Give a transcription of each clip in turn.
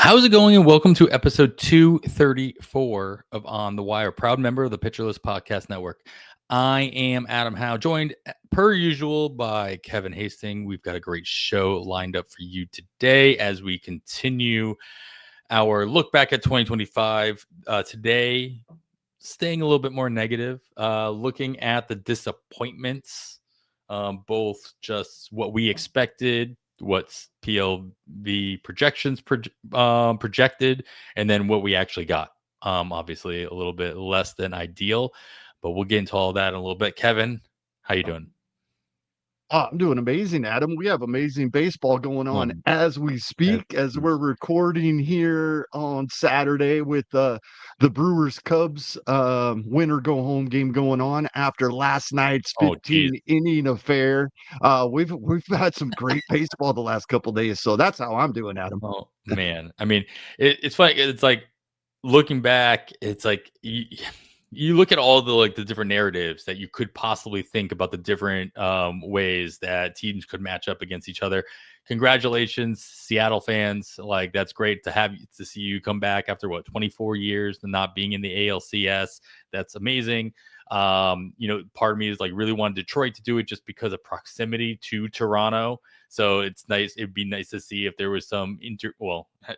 How's it going? And welcome to episode 234 of On the Wire, proud member of the Pitcherless Podcast Network. I am Adam Howe, joined per usual by Kevin Hasting. We've got a great show lined up for you today as we continue our look back at 2025. Today, staying a little bit more negative, looking at the disappointments, both just what we expected, what's PLV projections projected, and then what we actually got. Obviously, a little bit less than ideal, but we'll get into all that in a little bit. Kevin, how you doing? I'm doing amazing, Adam. We have amazing baseball going on as we speak, as we're recording here on Saturday with the Brewers Cubs win or go home game going on after last night's 15-inning affair. We've had some great baseball the last couple of days, so that's how I'm doing, Adam. Oh man, I mean, it's funny. It's like looking back. It's like you look at all the different narratives that you could possibly think about the different ways that teams could match up against each other. Congratulations, Seattle fans. Like, that's great to see you come back after 24 years and not being in the ALCS. That's amazing. Part of me is like really wanted Detroit to do it just because of proximity to Toronto. So it's nice. It'd be nice to see if there was some I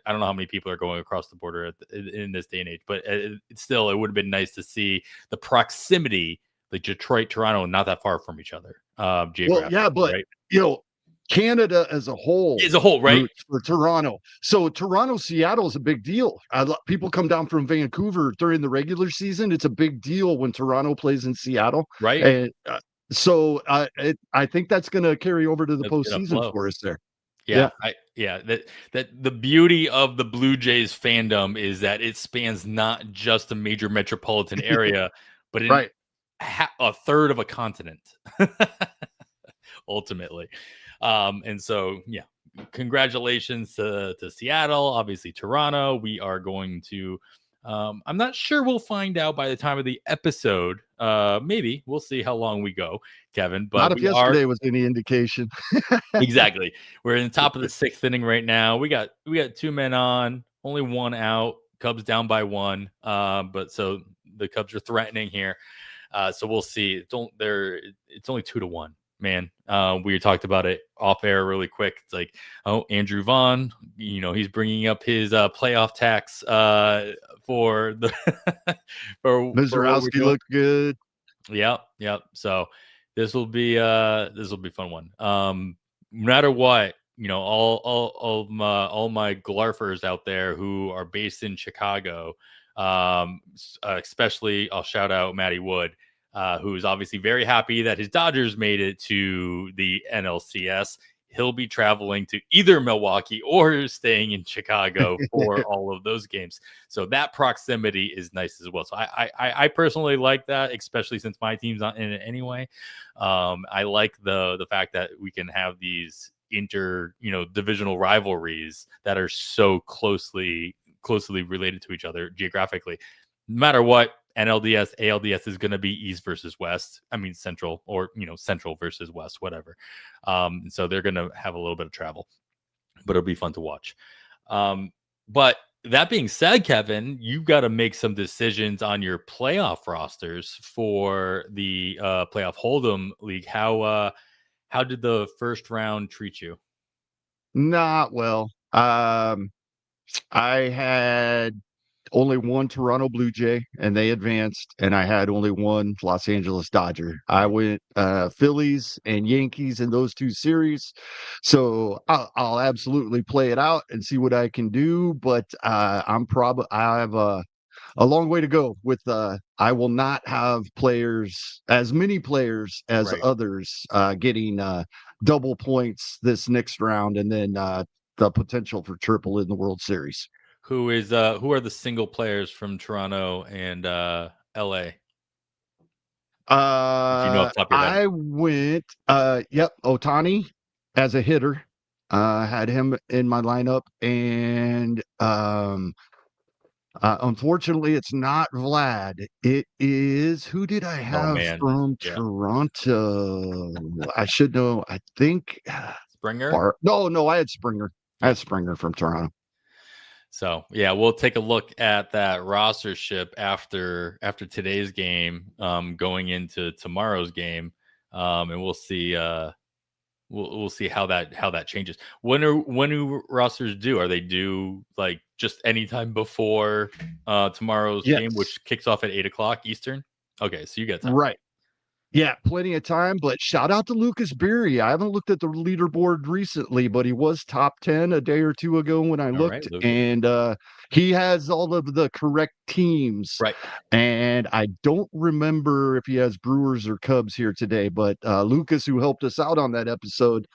don't know how many people are going across the border in this day and age, but it would have been nice to see the proximity, like Detroit, Toronto, not that far from each other. Well, yeah, but right? Canada as a whole, right? For Toronto. So Toronto, Seattle is a big deal. People come down from Vancouver during the regular season. It's a big deal when Toronto plays in Seattle. Right. And so I think that's going to carry over to the postseason for us there. Yeah. That the beauty of the Blue Jays fandom is that it spans not just a major metropolitan area, but in a third of a continent, ultimately. And so, yeah, congratulations to Seattle, obviously Toronto. We are going to, I'm not sure, we'll find out by the time of the episode. Maybe we'll see how long we go, Kevin. But not if yesterday was any indication. Exactly. We're in the top of the sixth inning right now. We got two men on, only one out. Cubs down by one. But so the Cubs are threatening here. So we'll see. It's only 2-1. Man, we talked about it off air really quick. It's like, Andrew Vaughn, he's bringing up his playoff tax for the for Mizorowski looked good. Yep. So this will be a fun one. No matter what, all my Glarfers out there who are based in Chicago, especially I'll shout out Matty Wood. Who is obviously very happy that his Dodgers made it to the NLCS. He'll be traveling to either Milwaukee or staying in Chicago for all of those games. So that proximity is nice as well. So I personally like that, especially since my team's not in it anyway. I like the fact that we can have these divisional rivalries that are so closely related to each other geographically. No matter what, NLDS, ALDS is going to be East versus West. I mean, Central, or, Central versus West, whatever. So they're going to have a little bit of travel, but it'll be fun to watch. But that being said, Kevin, you've got to make some decisions on your playoff rosters for the playoff Hold'em League. How did the first round treat you? Not well. I had only one Toronto Blue Jay, and they advanced, and I had only one Los Angeles Dodger. I went Phillies and Yankees in those two series, so I'll absolutely play it out and see what I can do. But I have a long way to go with. I will not have as many players as others getting double points this next round, and then the potential for triple in the World Series. Who are the single players from Toronto and LA? I went Ohtani as a hitter. Had him in my lineup, and unfortunately it's not Vlad. It is, who did I have from Toronto? I should know. I think Springer. No, I had Springer. I had Springer from Toronto. So yeah, we'll take a look at that rostership after today's game, going into tomorrow's game, and we'll see. We'll see how that changes. When do rosters due? Are they due like just anytime before tomorrow's game, Yes. which kicks off at 8 o'clock Eastern? Okay, so you got time. Right. Yeah, plenty of time, but shout out to Lucas Beery. I haven't looked at the leaderboard recently, but he was top 10 a day or two ago when I All right, looked, Lucas. and he has all of the correct teams. Right. And I don't remember if he has Brewers or Cubs here today, but Lucas, who helped us out on that episode,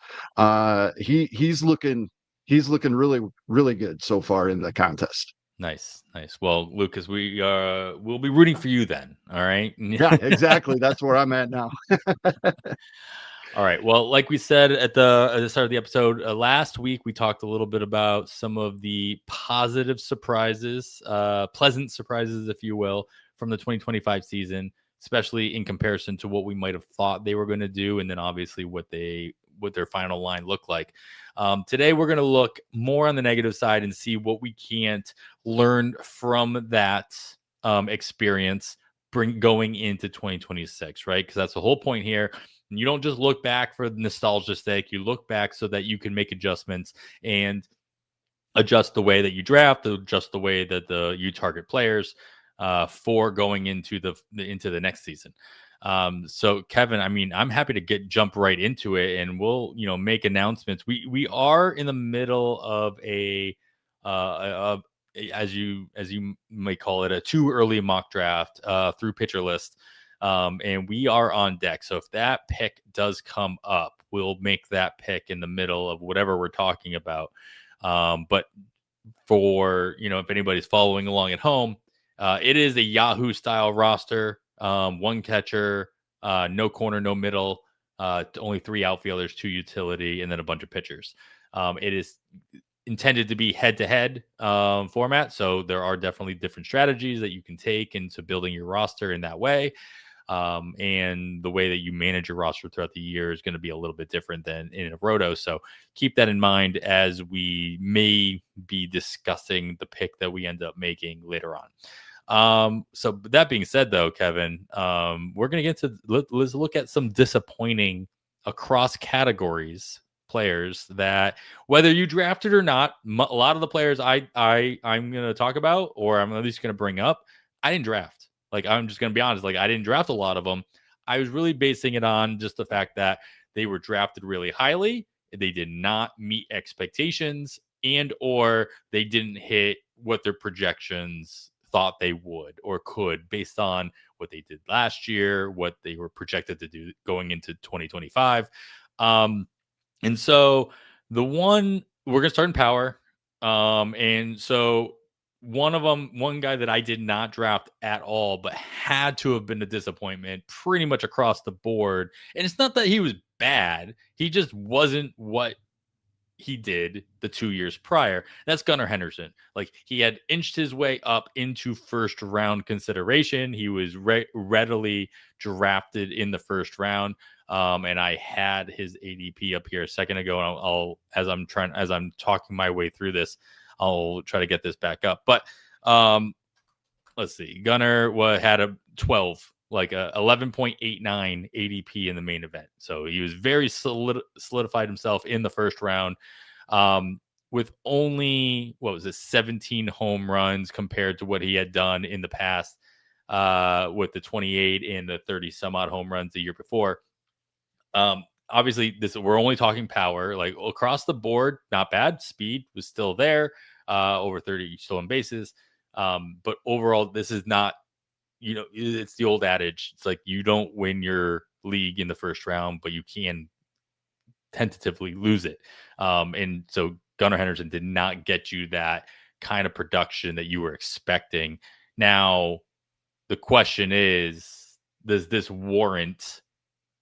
he's looking really, really good so far in the contest. Nice, nice. Well, Lucas, we'll be rooting for you then. All right. Yeah, exactly. That's where I'm at now. All right. Well, like we said at the start of the episode, last week we talked a little bit about some of the positive surprises, pleasant surprises, if you will, from the 2025 season, especially in comparison to what we might have thought they were going to do, and then obviously what their final line looked like. Today, we're going to look more on the negative side and see what we can't learn from that experience going into 2026, right? Because that's the whole point here. And you don't just look back for nostalgia's sake. You look back so that you can make adjustments and adjust the way that you draft, adjust the way that you target players for going into the next season. So Kevin, I mean, I'm happy to jump right into it, and we'll make announcements. We are in the middle of as you may call it, a too early mock draft through pitcher list. And we are on deck. So if that pick does come up, we'll make that pick in the middle of whatever we're talking about. But for, if anybody's following along at home, it is a Yahoo style roster. One catcher, no corner, no middle, only 3 outfielders, 2 utility, and then a bunch of pitchers. It is intended to be head-to-head format. So there are definitely different strategies that you can take into building your roster in that way. And the way that you manage your roster throughout the year is going to be a little bit different than in a roto. So keep that in mind as we may be discussing the pick that we end up making later on. So that being said, though, Kevin, we're going to get to let's look at some disappointing across categories players that, whether you drafted or not, a lot of the players I'm going to talk about, or I'm at least going to bring up, I didn't draft. Like, I'm just going to be honest. Like, I didn't draft a lot of them. I was really basing it on just the fact that they were drafted really highly. They did not meet expectations, and or they didn't hit what their projections thought they would or could based on what they did last year, what they were projected to do going into 2025. And so the one, we're going to start in power. And so one guy that I did not draft at all, but had to have been a disappointment pretty much across the board. And it's not that he was bad. He just wasn't what he did the 2 years prior. That's Gunnar Henderson. Like, he had inched his way up into first round consideration. He was readily drafted in the first round. And I had his ADP up here a second ago, and I'll as I'm talking my way through this, I'll try to get this back up. But let's see. Gunnar had a 12, like a 11.89 ADP in the main event. So he was very solidified himself in the first round, with only, 17 home runs compared to what he had done in the past, with the 28 and the 30 some odd home runs the year before. Obviously we're only talking power, like across the board, not bad. Speed was still there, over 30 stolen bases. But overall, this is not, it's the old adage. It's like, you don't win your league in the first round, but you can tentatively lose it. And so Gunnar Henderson did not get you that kind of production that you were expecting. Now, the question is, does this warrant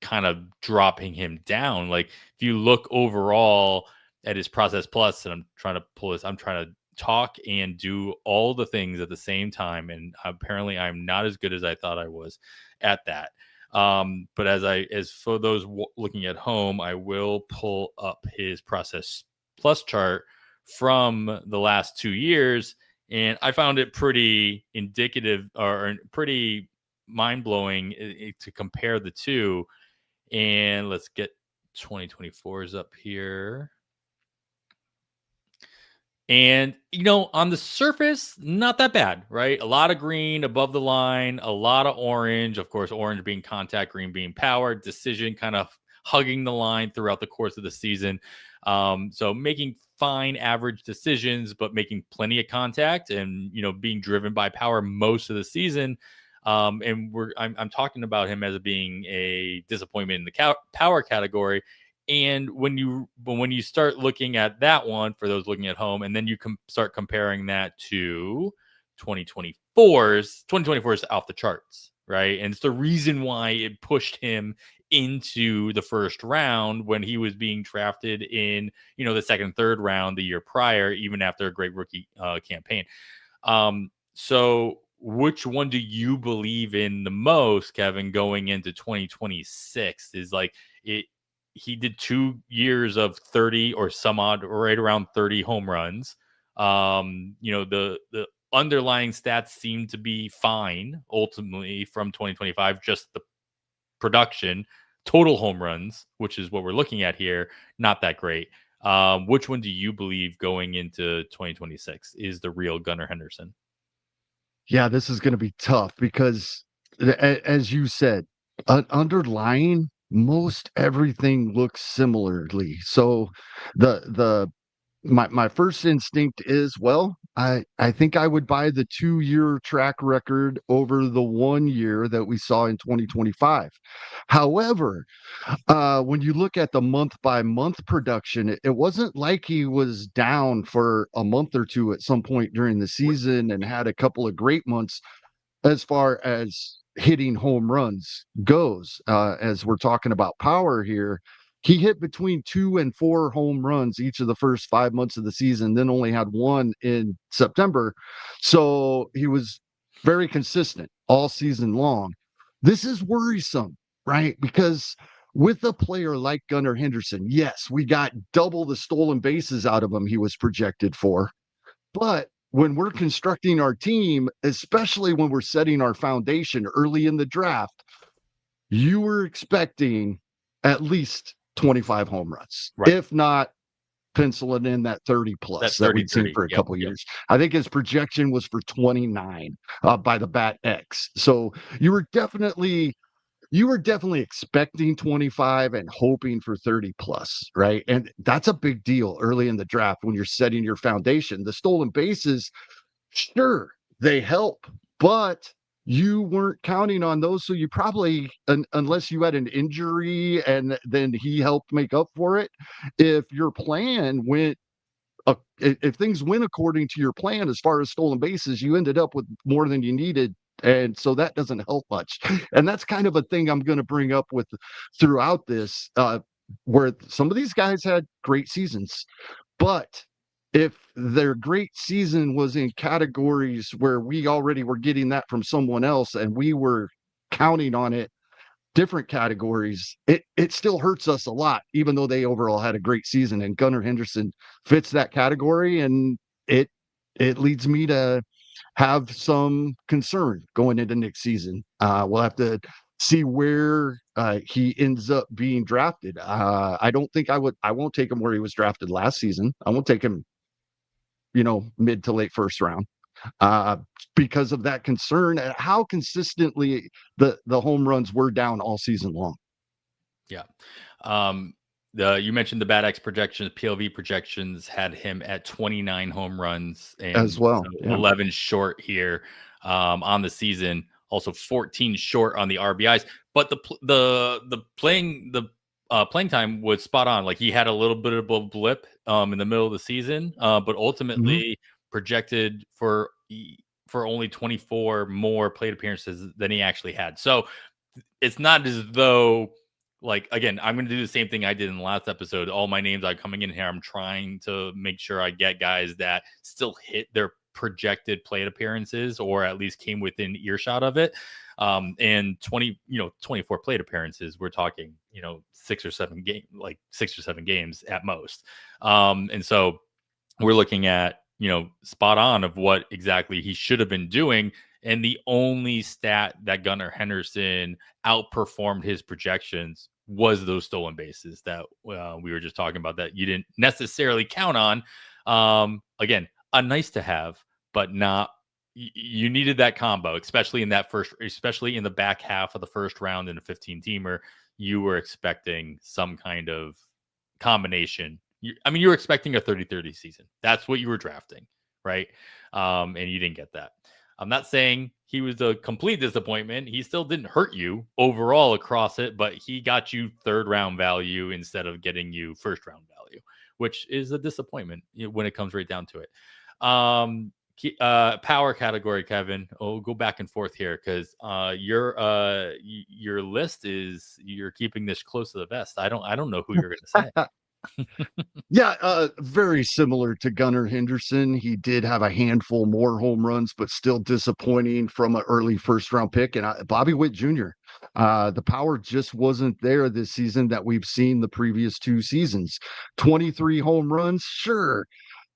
kind of dropping him down? Like, if you look overall at his process plus, and I'm trying to talk and do all the things at the same time, and apparently I'm not as good as I thought I was at that. But as for those looking at home, I will pull up his process plus chart from the last 2 years. And I found it pretty indicative or pretty mind-blowing to compare the two. And let's get 2024's up here. And, on the surface, not that bad, right? A lot of green above the line, a lot of orange. Of course, orange being contact, green being power. Decision kind of hugging the line throughout the course of the season. So making fine average decisions, but making plenty of contact and, being driven by power most of the season. And I'm talking about him as being a disappointment in the power category. And when you start looking at that one, for those looking at home, and then you start comparing that to 2024's off the charts, right? And it's the reason why it pushed him into the first round when he was being drafted in, the second, third round the year prior, even after a great rookie campaign. So which one do you believe in the most, Kevin, going into 2026? Is like it. He did 2 years of 30 or some odd, right around 30 home runs. The underlying stats seem to be fine ultimately from 2025, just the production, total home runs, which is what we're looking at here, not that great. Which one do you believe going into 2026 is the real Gunnar Henderson? Yeah, this is going to be tough because, as you said, underlying most everything looks similarly. So, my first instinct is, well, I think I would buy the 2-year track record over the 1 year that we saw in 2025. However, when you look at the month by month production, it wasn't like he was down for a month or two at some point during the season and had a couple of great months as far as hitting home runs goes. As we're talking about power here, he hit between 2 and 4 home runs each of the first 5 months of the season, then only had one in September. So he was very consistent all season long. This is worrisome, right? Because with a player like Gunnar Henderson, yes, we got double the stolen bases out of him he was projected for. But when we're constructing our team, especially when we're setting our foundation early in the draft, you were expecting at least 25 home runs, Right. if not penciling in that 30 plus that we've seen for a couple years. I think his projection was for 29 by the Bat X. So you were definitely expecting 25 and hoping for 30 plus, right? And that's a big deal early in the draft when you're setting your foundation. The stolen bases, sure, they help, but you weren't counting on those. So you probably, unless you had an injury and then he helped make up for it, if your plan went, if things went according to your plan as far as stolen bases, you ended up with more than you needed. And so that doesn't help much. And that's kind of a thing I'm going to bring up with throughout this, where some of these guys had great seasons, but if their great season was in categories where we already were getting that from someone else and we were counting on it, different categories, it still hurts us a lot, even though they overall had a great season. And Gunnar Henderson fits that category, and it leads me to have some concern going into next season. We'll have to see where he ends up being drafted. I don't think I won't take him where he was drafted last season. I won't take him, mid to late first round. Because of that concern and how consistently the home runs were down all season long. Yeah. You mentioned the Bat X projections, PLV projections had him at 29 home runs and As well. So 11 short here on the season, also 14 short on the RBIs. But the playing time was spot on. Like he had a little bit of a blip in the middle of the season, but ultimately projected for only 24 more plate appearances than he actually had. So it's not as though, like, again, I'm going to do the same thing I did in the last episode. All my names are coming in here. I'm trying to make sure I get guys that still hit their projected plate appearances or at least came within earshot of it. And 24 plate appearances, we're talking, 6 or 7 games at most. And so we're looking at, spot on of what exactly he should have been doing. And the only stat that Gunnar Henderson outperformed his projections was those stolen bases that we were just talking about, that you didn't necessarily count on. Again, a nice to have, but not. You needed that combo, especially in the back half of the first round in a 15-teamer. You were expecting some kind of combination. You were expecting a 30-30 season. That's what you were drafting, right? And you didn't get that. I'm not saying he was a complete disappointment. He still didn't hurt you overall across it, but he got you third round value instead of getting you first round value, which is a disappointment when it comes right down to it. Power category, Kevin. We'll go back and forth here because your list is, you're keeping this close to the vest. I don't know who you're going to say. Yeah, very similar to Gunnar Henderson. He did have a handful more home runs, but still disappointing from an early first round pick. And Bobby Witt Jr. The power just wasn't there this season that we've seen the previous 2 seasons. 23 home runs, sure.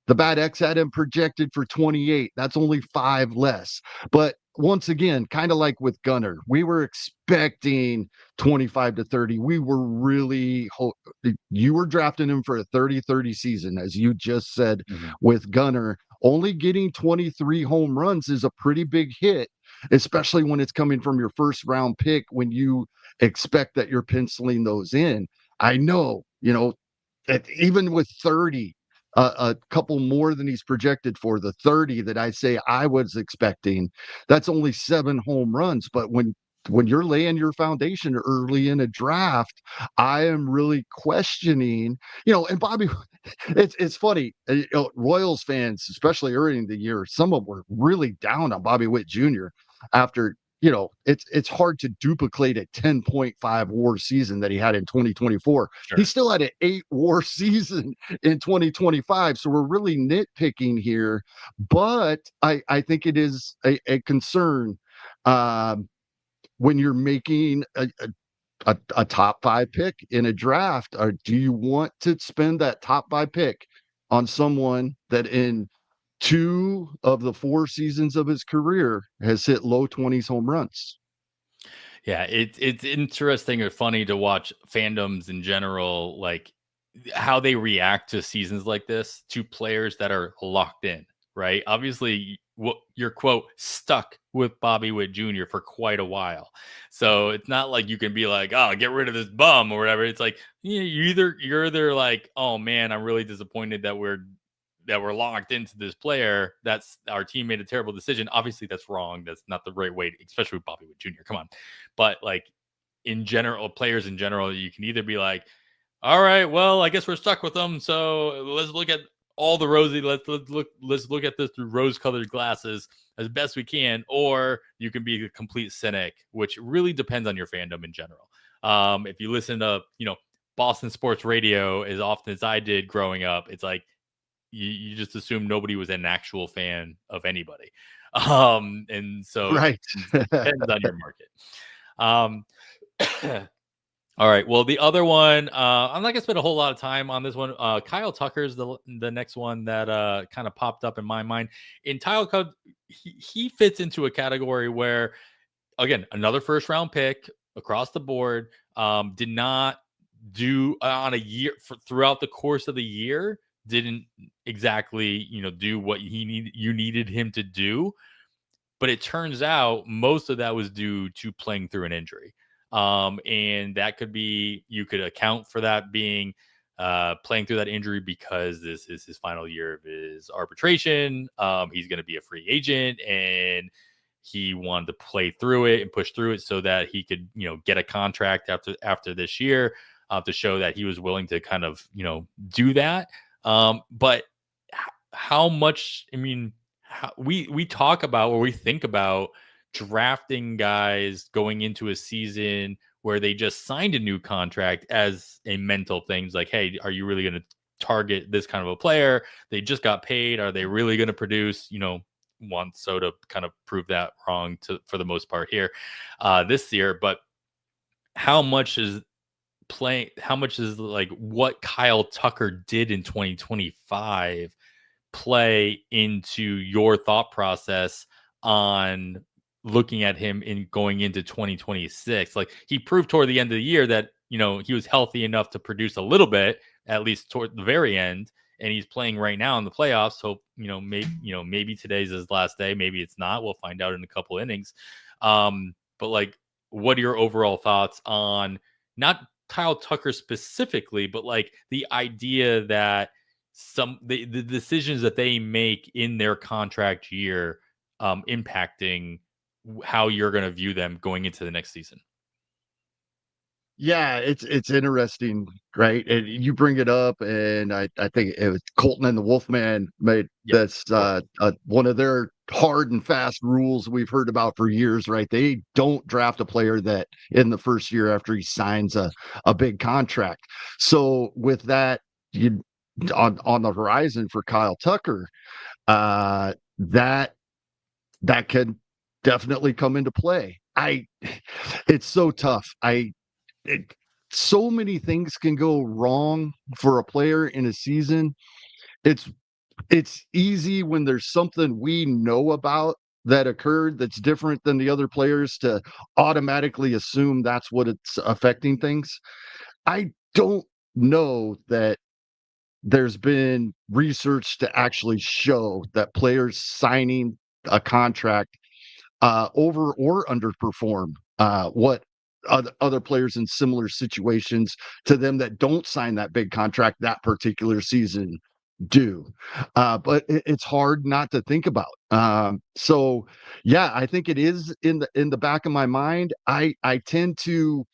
The Bad X had him projected for 28. That's only 5 less. But once again, kind of like with Gunnar, we were expecting 25 to 30. We were really, you were drafting him for a 30-30 season, as you just said. With Gunnar. Only getting 23 home runs is a pretty big hit, especially when it's coming from your first round pick, when you expect that you're penciling those in. I know, even with 30, a couple more than he's projected for, the 30 that I say I was expecting, that's only 7 home runs. But when you're laying your foundation early in a draft, I am really questioning, and Bobby, it's funny, Royals fans, especially early in the year, some of them were really down on Bobby Witt Jr. after, it's hard to duplicate a 10.5 WAR season that he had in 2024. Sure. He still had an 8 WAR season in 2025. So we're really nitpicking here, but I think it is a concern when you're making a top 5 pick in a draft. Or do you want to spend that top 5 pick on someone that in 2 of the 4 seasons of his career has hit low 20s home runs? Yeah, it's interesting or funny to watch fandoms in general, like how they react to seasons like this, to players that are locked in, right? Obviously, you're quote stuck with Bobby Witt Jr. for quite a while, so it's not like you can be like, oh, get rid of this bum or whatever. It's like, you're either like, oh man, I'm really disappointed that we're locked into this player. That's, our team made a terrible decision. Obviously, that's wrong. That's not the right way, especially with Bobby Witt Jr. Come on. But like in general, players in general, you can either be like, all right, well, I guess we're stuck with them. So let's look at all the rosy. Let's look at this through rose-colored glasses as best we can. Or you can be a complete cynic, which really depends on your fandom in general. If you listen to Boston sports radio as often as I did growing up, it's like, you just assume nobody was an actual fan of anybody. And so Right. it depends on your market. All right. Well, the other one, I'm not gonna spend a whole lot of time on this one. Kyle Tucker's the next one that kind of popped up in my mind. In Kyle, he fits into a category where, again, another first round pick across the board, did not do on a year throughout the course of the year, didn't exactly do what you needed him to do. But it turns out most of that was due to playing through an injury. And that could be, you could account for that being playing through that injury because this is his final year of his arbitration. He's going to be a free agent, and he wanted to play through it and push through it so that he could, get a contract after this year, to show that he was willing to kind of, do that. But how much, we talk about, or we think about drafting guys going into a season where they just signed a new contract as a mental thing. It's like, hey, are you really going to target this kind of a player? They just got paid. Are they really going to produce? Want so to kind of prove that wrong for the most part here this year. But how much is like what Kyle Tucker did in 2025 play into your thought process on looking at him in going into 2026? Like, he proved toward the end of the year that, he was healthy enough to produce a little bit, at least toward the very end, and he's playing right now in the playoffs. So, maybe today's his last day, maybe it's not. We'll find out in a couple innings. But like, what are your overall thoughts on not Kyle Tucker specifically, but like the idea that the decisions that they make in their contract year impacting how you're going to view them going into the next season? Yeah, it's interesting, right? And you bring it up, and I think it was Colton and the Wolfman made Yep, this of course. one of their hard and fast rules we've heard about for years, right? They don't draft a player that in the first year after he signs a big contract. So with that, you on the horizon for Kyle Tucker, that could definitely come into play. It's so tough. It, so many things can go wrong for a player in a season. It's easy when there's something we know about that occurred that's different than the other players to automatically assume that's what it's affecting things. I don't know that there's been research to actually show that players signing a contract over or underperform what other players in similar situations to them that don't sign that big contract that particular season do. But it's hard not to think about. So yeah, I think it is in the back of my mind. I tend to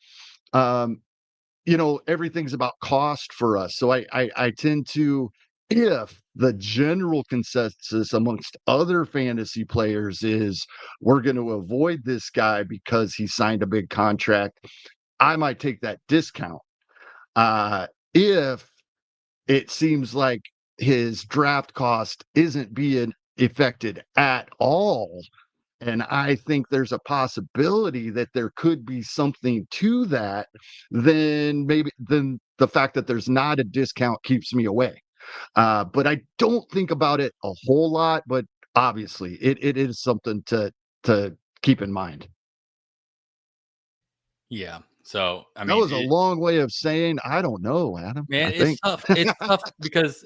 everything's about cost for us. So I tend to, if the general consensus amongst other fantasy players is we're going to avoid this guy because he signed a big contract, I might take that discount. If it seems like his draft cost isn't being affected at all, and I think there's a possibility that there could be something to that, then the fact that there's not a discount keeps me away. But I don't think about it a whole lot, but obviously it is something to keep in mind. Yeah. So, I That mean, was a long way of saying, I don't know, Adam, man, I it's think. tough. It's tough because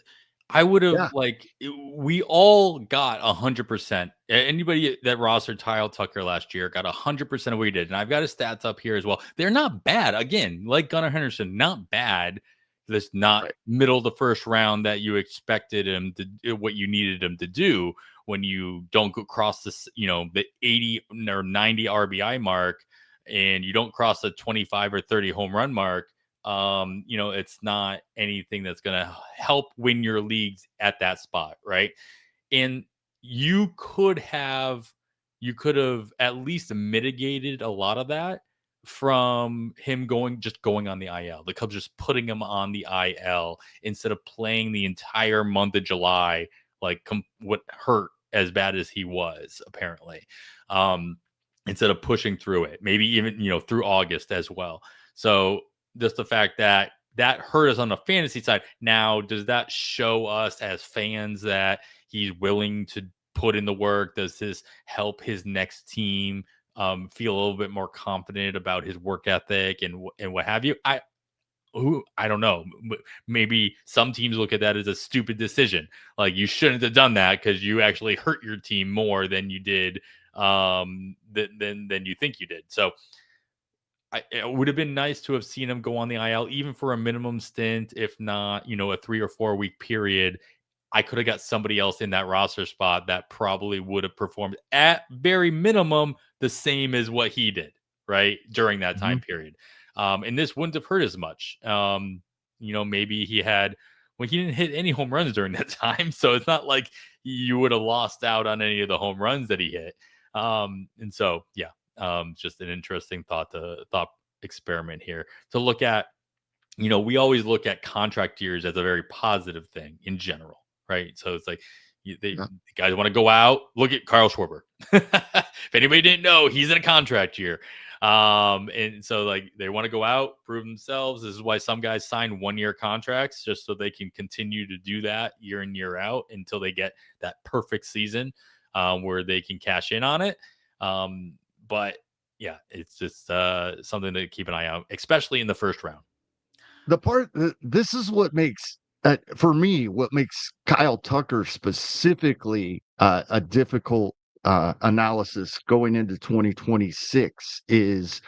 I would have Yeah. we all got 100%. Anybody that rostered Kyle Tucker last year got 100% of what he did, and I've got his stats up here as well. They're not bad. Again, like Gunnar Henderson, not bad. This not Right. middle of the first round that you expected him to what you needed him to do when you don't go cross this, the 80 or 90 RBI mark, and you don't cross the 25 or 30 home run mark. It's not anything that's going to help win your leagues at that spot, right? And you could have at least mitigated a lot of that from him going on the IL. The Cubs just putting him on the IL instead of playing the entire month of July, like what hurt as bad as he was apparently. Instead of pushing through it, maybe even through August as well. So just the fact that hurt us on the fantasy side. Now, does that show us as fans that he's willing to put in the work? Does this help his next team feel a little bit more confident about his work ethic and what have you? I don't know. Maybe some teams look at that as a stupid decision. Like, you shouldn't have done that because you actually hurt your team more than you did than you think you did. So it would have been nice to have seen him go on the IL, even for a minimum stint, if not, a 3 or 4 week period. I could have got somebody else in that roster spot that probably would have performed at very minimum the same as what he did, right, during that time period. And this wouldn't have hurt as much. Maybe he didn't hit any home runs during that time. So it's not like you would have lost out on any of the home runs that he hit. And so, yeah, just an interesting thought experiment here to look at. We always look at contract years as a very positive thing in general, right? So it's like the guys want to go out. Look at Carl Schwarber. If anybody didn't know, he's in a contract year. And so like they want to go out, prove themselves. This is why some guys sign 1-year contracts just so they can continue to do that year in, year out until they get that perfect season where they can cash in on it. But yeah, it's just something to keep an eye out, especially in the first round. This is what makes for me what makes Kyle Tucker specifically a difficult analysis going into 2026 is,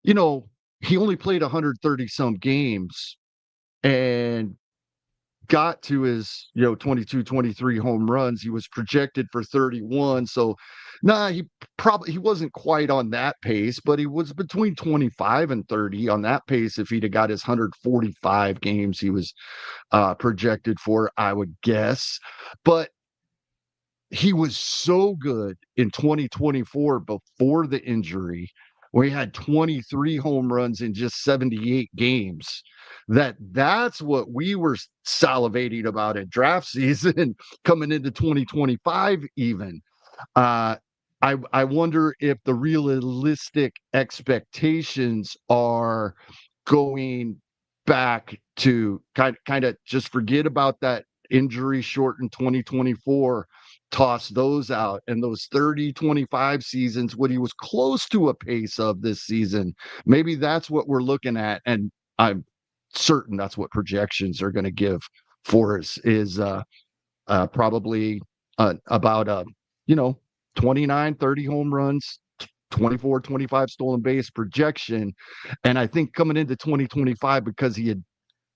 you know, he only played 130 some games and got to his 22 23 home runs. He was projected for 31, so he wasn't quite on that pace, but he was between 25 and 30 on that pace. If he'd have got his 145 games he was projected for, I would guess. But he was so good in 2024 before the injury, where he had 23 home runs in just 78 games, that's what we were salivating about at draft season coming into 2025 even. I wonder if the realistic expectations are going back to kind of just forget about that injury shortened 2024, toss those out, and those 30-25 seasons what he was close to a pace of this season. Maybe that's what we're looking at, and I'm certain that's what projections are going to give for us is probably about 29 30 home runs, 24 25 stolen base projection. And I think coming into 2025, because he had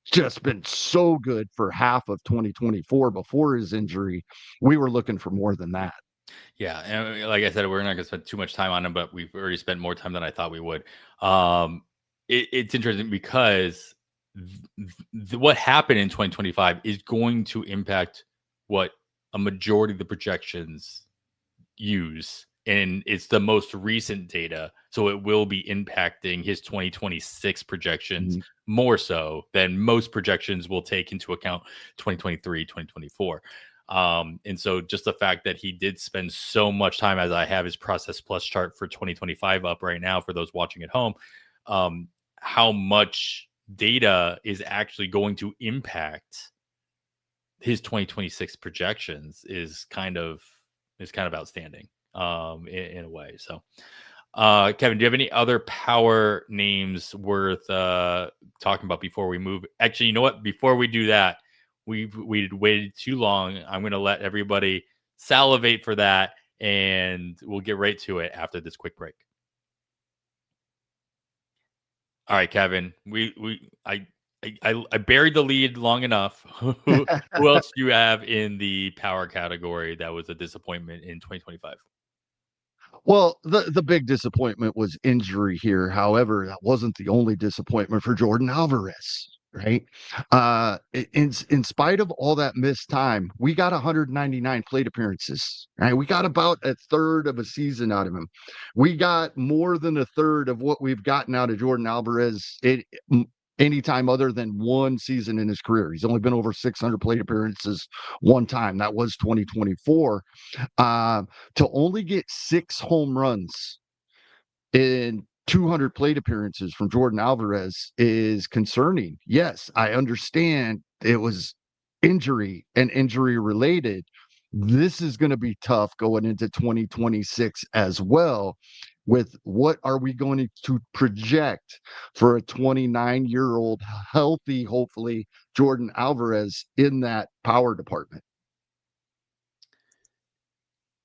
just been so good for half of 2024 before his injury, we were looking for more than that. Yeah, and like I said, we're not going to spend too much time on him, but we've already spent more time than I thought we would. It's interesting because what happened in 2025 is going to impact what a majority of the projections use, and it's the most recent data, so it will be impacting his 2026 projections more so than most projections will take into account 2023 2024. And so just the fact that he did spend so much time, as I have his process plus chart for 2025 up right now for those watching at home, how much data is actually going to impact his 2026 projections is kind of outstanding in a way. So Kevin, do you have any other power names worth talking about before we move? Actually, you know what? Before we do that, we waited too long. I'm going to let everybody salivate for that, and we'll get right to it after this quick break. All right, Kevin. I buried the lead long enough. Who else do you have in the power category that was a disappointment in 2025? Well, the big disappointment was injury here. However, that wasn't the only disappointment for Jordan Alvarez, right? In spite of all that missed time, we got 199 plate appearances, right? We got about a third of a season out of him. We got more than a third of what we've gotten out of Jordan Alvarez anytime other than one season in his career. He's only been over 600 plate appearances one time. That was 2024. To only get 6 home runs in 200 plate appearances from Jordan Alvarez is concerning. Yes, I understand it was injury and injury related. This is going to be tough going into 2026 as well. With what are we going to project for a 29-year-old healthy, hopefully, Jordan Alvarez in that power department?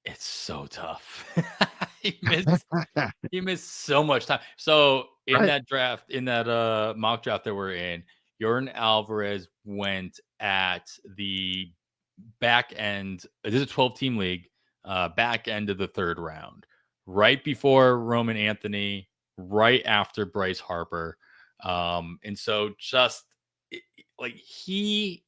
It's so tough. he missed so much time. So in Right. that draft, in that mock draft that we're in, Jordan Alvarez went at the back end. This is a 12-team league, back end of the third round, right before Roman Anthony, right after Bryce Harper. And so just like he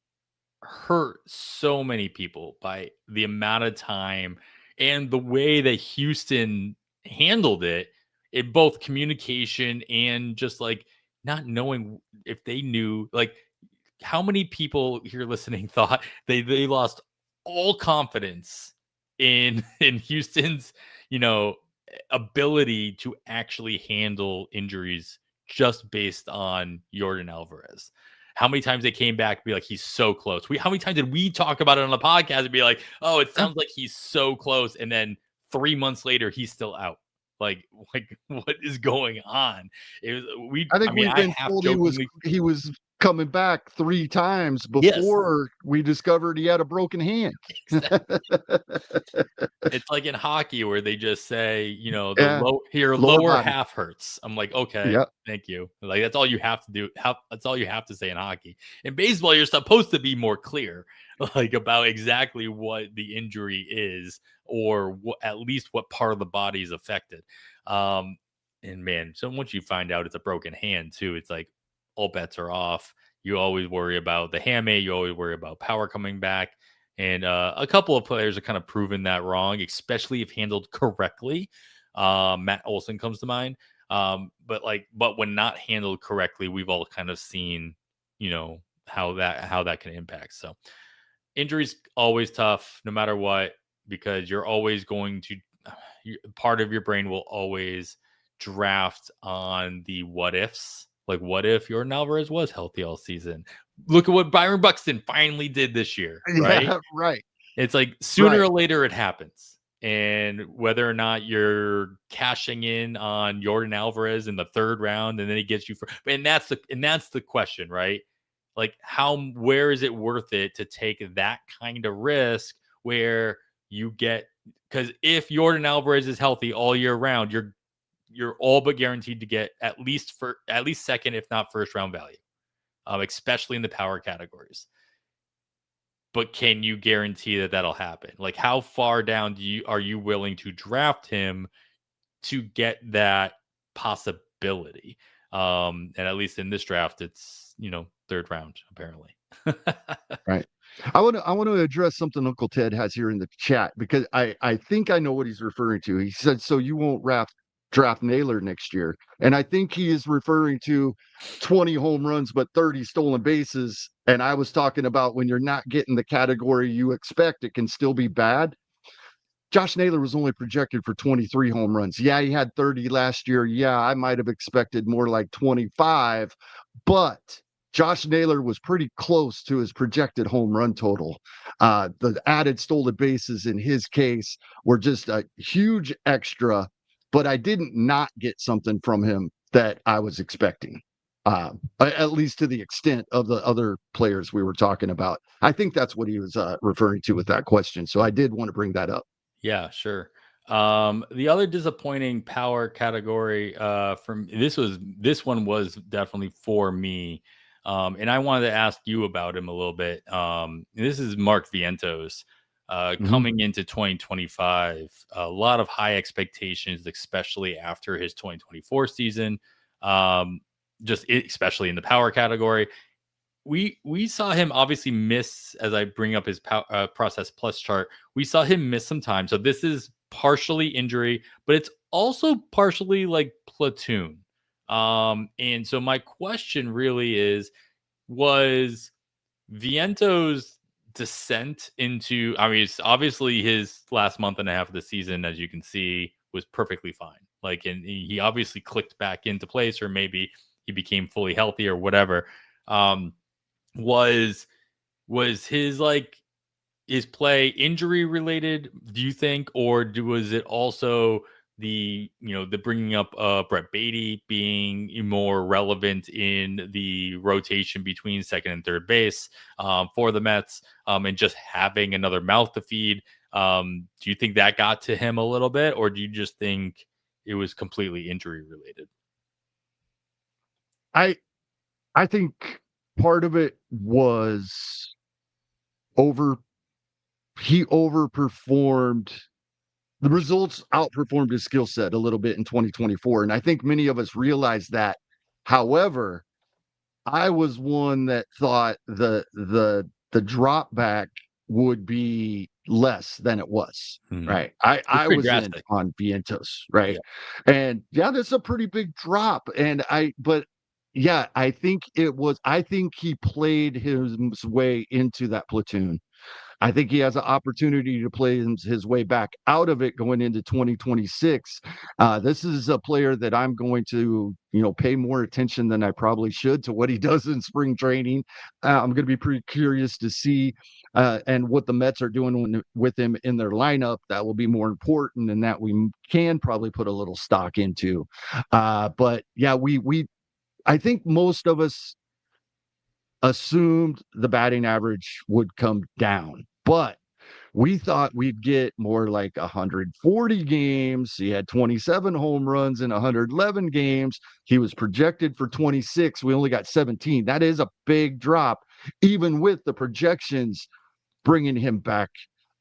hurt so many people by the amount of time and the way that Houston handled it in both communication and just like not knowing if they knew, like, how many people here listening thought they lost all confidence in Houston's, you know, ability to actually handle injuries just based on Yordan Alvarez. How many times they came back and be like, he's so close. How many times did we talk about it on the podcast and be like, oh, it sounds like he's so close, and then 3 months later he's still out. Like what is going on? I think we've been half told jokingly, he was coming back 3 times before we discovered he had a broken hand. it's like in hockey where they just say, you know, Yeah. your Lower lower body. half hurts. I'm like, okay, Yep. thank you. Like that's all you have to do. That's all you have to say in hockey. In baseball, you're supposed to be more clear, like about exactly what the injury is, or at least what part of the body is affected. And man, so once you find out it's a broken hand too, it's like all bets are off. You always worry about the hamate. You always worry about power coming back. And a couple of players have kind of proven that wrong, especially if handled correctly. Matt Olson comes to mind. But when not handled correctly, we've all kind of seen, you know, how that can impact. So injuries always tough, no matter what, because you're always going to part of your brain will always draft on the what ifs. Like, what if Yordan Alvarez was healthy all season? Look at what Byron Buxton finally did this year, right? Yeah, right. It's like sooner or later it happens. And whether or not you're cashing in on Yordan Alvarez in the 3rd round and then he gets you and that's the question, right? Like where is it worth it to take that kind of risk where you get, because if Yordan Alvarez is healthy all year round, you're all but guaranteed to get at least 2nd, if not 1st round value, especially in the power categories. But can you guarantee that that'll happen? Like, how far down are you willing to draft him to get that possibility? And at least in this draft, it's 3rd round apparently. Right. I want to address something Uncle Ted has here in the chat, because I think I know what he's referring to. He said, so you won't draft Naylor next year. And I think he is referring to 20 home runs, but 30 stolen bases. And I was talking about when you're not getting the category you expect, it can still be bad. Josh Naylor was only projected for 23 home runs. Yeah, he had 30 last year. Yeah, I might have expected more like 25, but Josh Naylor was pretty close to his projected home run total. The added stolen bases in his case were just a huge extra, but I didn't not get something from him that I was expecting, at least to the extent of the other players we were talking about. I think that's what he was referring to with that question. So I did want to bring that up. Yeah, sure. The other disappointing power category from this one was definitely for me. And I wanted to ask you about him a little bit. This is Mark Vientos coming into 2025. A lot of high expectations, especially after his 2024 season, especially in the power category. We saw him obviously miss, as I bring up his process plus chart. We saw him miss some time. So this is partially injury, but it's also partially like platoon. And so my question really was Viento's descent into, I mean, it's obviously his last month and a half of the season, as you can see, was perfectly fine. Like, and he obviously clicked back into place, or maybe he became fully healthy or whatever. Was his play injury related, do you think, or was it also the bringing up Brett Beatty being more relevant in the rotation between 2nd and 3rd base for the Mets, and just having another mouth to feed? Do you think that got to him a little bit, or do you just think it was completely injury related? I think part of it was he overperformed. The results outperformed his skill set a little bit in 2024. And I think many of us realized that. However, I was one that thought the drop back would be less than it was. Right. I was in on Vientos, right? Yeah. And yeah, that's a pretty big drop. But yeah, I think he played his way into that platoon. I think he has an opportunity to play his way back out of it going into 2026. This is a player that I'm going to, pay more attention than I probably should to what he does in spring training. I'm going to be pretty curious to see and what the Mets are doing with him in their lineup. That will be more important, and that we can probably put a little stock into. But yeah, I think most of us assumed the batting average would come down, but we thought we'd get more like 140 games. He had 27 home runs in 111 games. He was projected for 26. We only got 17. That is a big drop, even with the projections bringing him back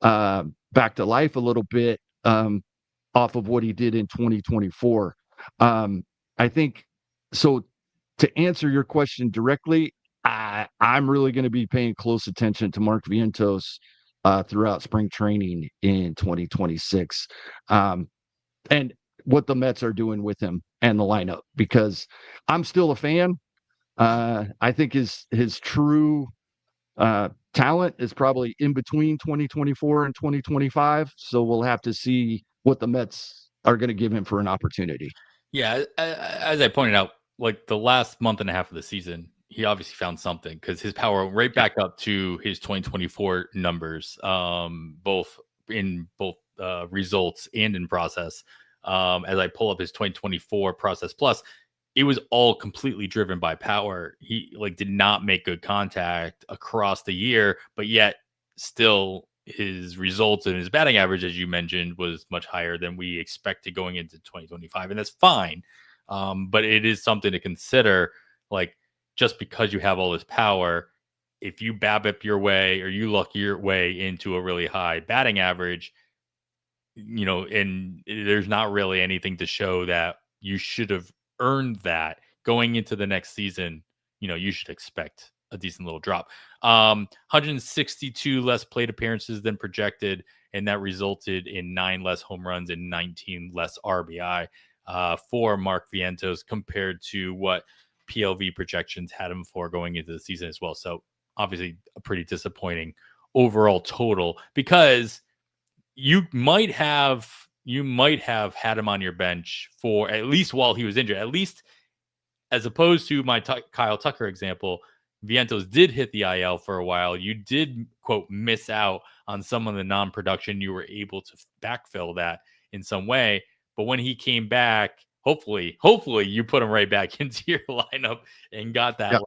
to life a little bit, off of what he did in 2024. I think so. To answer your question directly, I'm really going to be paying close attention to Mark Vientos throughout spring training in 2026, and what the Mets are doing with him and the lineup, because I'm still a fan. I think his true talent is probably in between 2024 and 2025. So we'll have to see what the Mets are going to give him for an opportunity. Yeah, as I pointed out, like the last month and a half of the season, he obviously found something because his power went right back up to his 2024 numbers, both results and in process. As I pull up his 2024 process plus, it was all completely driven by power. He did not make good contact across the year, but yet still his results and his batting average, as you mentioned, was much higher than we expected going into 2025, and that's fine. But it is something to consider. Like, just because you have all this power, if you BABIP your way or you luck your way into a really high batting average, and there's not really anything to show that you should have earned that going into the next season. You should expect a decent little drop. 162 less plate appearances than projected, and that resulted in 9 less home runs and 19 less RBI for Mark Vientos compared to what PLV projections had him for going into the season as well. So obviously a pretty disappointing overall total, because you might have had him on your bench for at least while he was injured, at least, as opposed to my Kyle Tucker example. Vientos did hit the IL for a while. You did, quote, miss out on some of the non-production. You were able to backfill that in some way. But when he came back, hopefully you put him right back into your lineup and got that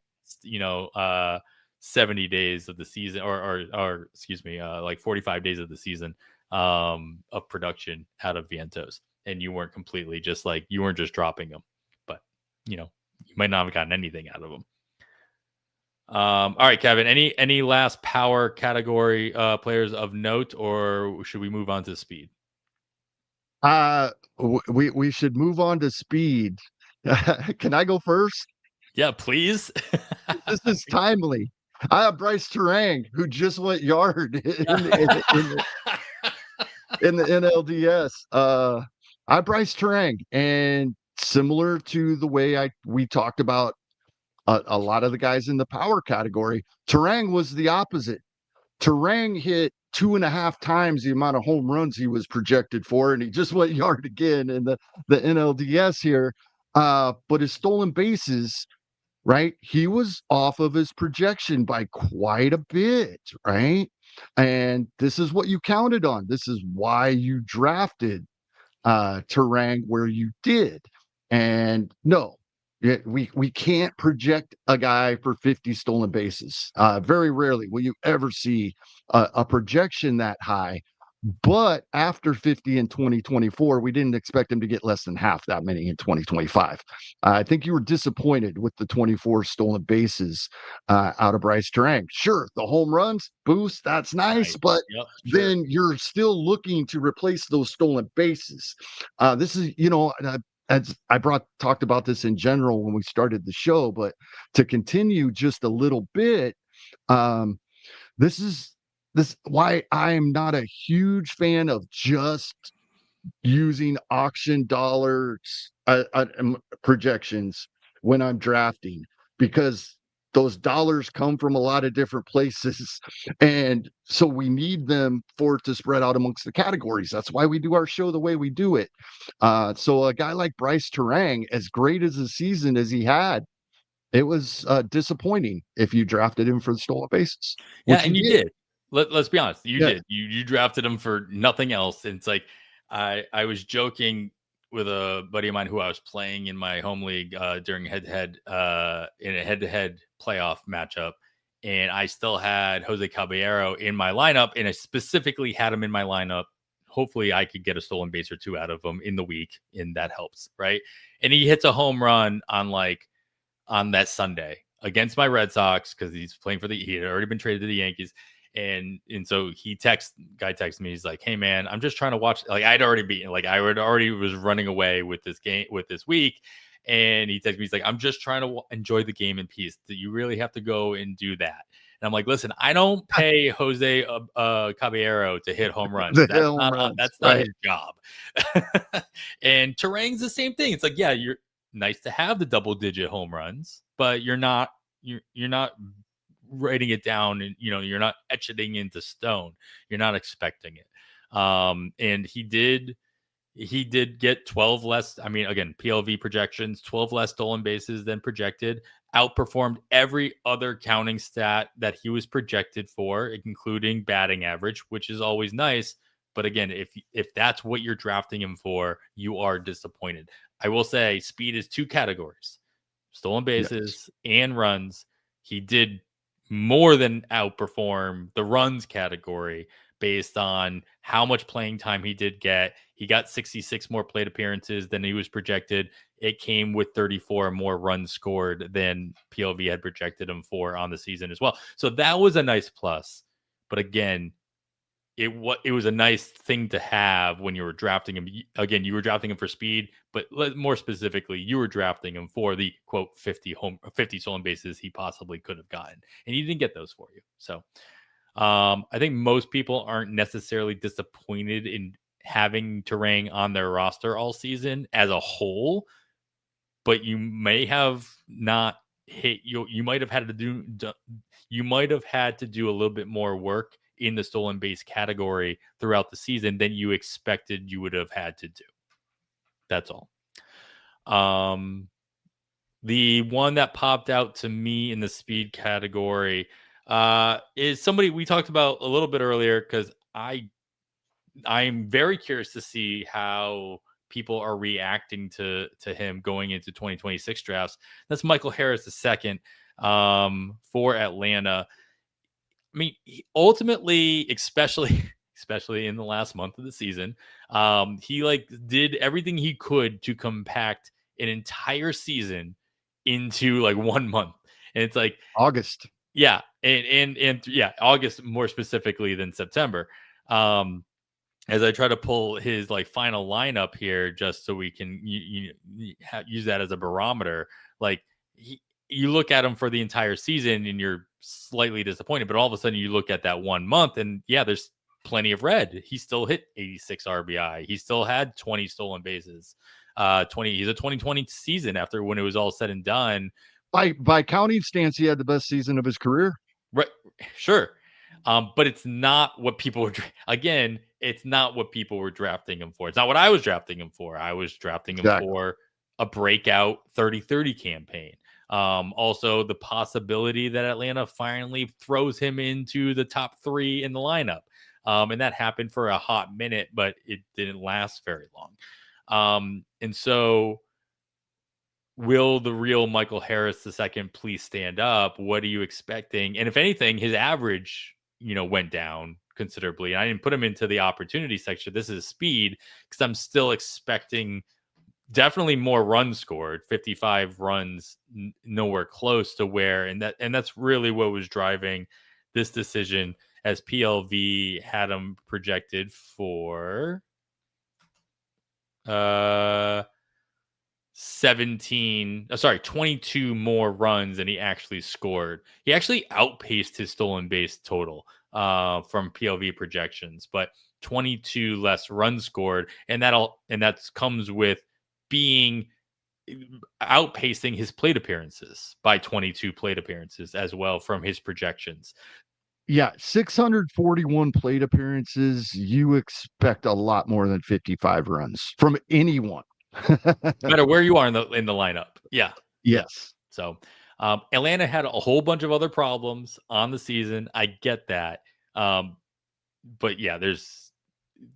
last, 70 days of the season, or excuse me, like 45 days of the season of production out of Vientos. And you weren't completely you weren't just dropping him, but you might not have gotten anything out of him. All right, Kevin, any last power category players of note, or should we move on to speed? We should move on to speed. Can I go first? Yeah, please. This is timely. I have Bryce Turang, who just went yard in the NLDS. I have Bryce Turang, and similar to the way we talked about a lot of the guys in the power category, Turang was the opposite. Turang hit 2.5 times the amount of home runs he was projected for, and he just went yard again in the NLDS here. But his stolen bases, right? He was off of his projection by quite a bit, right? And this is what you counted on. This is why you drafted Turang where you did. And no, we can't project a guy for 50 stolen bases. Very rarely will you ever see a projection that high. But after 50 in 2024, we didn't expect him to get less than half that many in 2025. I think you were disappointed with the 24 stolen bases out of Bryce Turang. Sure, the home runs boost, that's nice, but then you're still looking to replace those stolen bases. This is, as I talked about this in general when we started the show, but to continue just a little bit, this is why I'm not a huge fan of just using auction dollars projections when I'm drafting, because those dollars come from a lot of different places. And so we need them for it to spread out amongst the categories. That's why we do our show the way we do it. So a guy like Bryce Terang, as great as a season as he had, it was disappointing if you drafted him for the stolen bases, Yeah, which you and you did. did. Let's be honest, you Yeah. did. You drafted him for nothing else. And it's like I was joking with a buddy of mine who I was playing in my home league during head-to-head in a head-to-head playoff matchup, and I still had Jose Caballero in my lineup, and I specifically had him in my lineup. Hopefully, I could get a stolen base or two out of him in the week, and that helps, right? And he hits a home run on that Sunday against my Red Sox because he had already been traded to the Yankees. And so guy texted me. He's like, "Hey man, I'm just trying to watch." Like I'd already beaten, like I would already was running away with this game with this week. And he texted me. He's like, "I'm just trying to enjoy the game in peace. Do you really have to go and do that?" And I'm like, "Listen, I don't pay Jose Caballero to hit home runs. The home runs, That's not right. his job." And Terang's the same thing. It's like, yeah, you're nice to have the double-digit home runs, but you're not writing it down, and you're not etching it into stone. You're not expecting it. And he did get 12 less. I mean, again, PLV projections, 12 less stolen bases than projected, outperformed every other counting stat that he was projected for, including batting average, which is always nice. But again, if that's what you're drafting him for, you are disappointed. I will say speed is two categories: stolen bases and runs. He did more than outperform the runs category based on how much playing time he did get. He got 66 more plate appearances than he was projected. It came with 34 more runs scored than PLV had projected him for on the season as well. So that was a nice plus. But again, it was a nice thing to have when you were drafting him. Again, you were drafting him for speed, but more specifically, you were drafting him for the quote 50 stolen bases he possibly could have gotten, and he didn't get those for you. So I think most people aren't necessarily disappointed in having Terang on their roster all season as a whole, but you may have not hit you might have had to do a little bit more work in the stolen base category throughout the season than you expected you would have had to do. That's all. The one that popped out to me in the speed category is somebody we talked about a little bit earlier, because I'm very curious to see how people are reacting to him going into 2026 drafts. That's Michael Harris II for Atlanta. I mean, ultimately, especially in the last month of the season, he did everything he could to compact an entire season into 1 month. And it's like August. Yeah, and yeah, August more specifically than September. As I try to pull his final lineup here, just so we can use that as a barometer. You look at him for the entire season and you're slightly disappointed, but all of a sudden you look at that 1 month and yeah, there's plenty of red. He still hit 86 RBI. He still had 20 stolen bases. He's a 2020 season after when it was all said and done. By counting stance, he had the best season of his career. Right. Sure. But it's not what people were it's not what people were drafting him for. It's not what I was drafting him for. I was drafting him for a breakout 30-30 campaign. Also the possibility that Atlanta finally throws him into the top 3 in the lineup. And that happened for a hot minute, but it didn't last very long. And so will the real Michael Harris II please stand up? What are you expecting? And if anything, his average, went down considerably. And I didn't put him into the opportunity section. This is speed, because I'm still expecting definitely more runs scored. 55 runs, nowhere close to where, and that's really what was driving this decision, as PLV had him projected for 22 more runs than he actually scored. He actually outpaced his stolen base total from PLV projections, but 22 less runs scored, and that comes with being outpacing his plate appearances by 22 plate appearances as well from his projections. Yeah, 641 plate appearances. You expect a lot more than 55 runs from anyone. No matter where you are in the lineup. Yeah. Yes. So Atlanta had a whole bunch of other problems on the season. I get that. But yeah, there's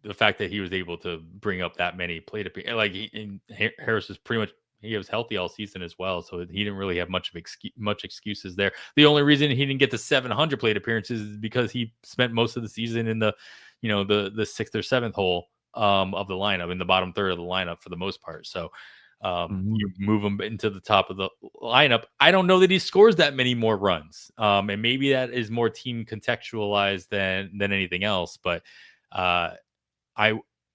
the fact that he was able to bring up that many plate appearances. Like Harris was pretty much, he was healthy all season as well, so he didn't really have much excuses there. The only reason he didn't get to 700 plate appearances is because he spent most of the season in the, the sixth or seventh hole of the lineup, in the bottom third of the lineup for the most part. So you move him into the top of the lineup. I don't know that he scores that many more runs, and maybe that is more team contextualized than anything else. But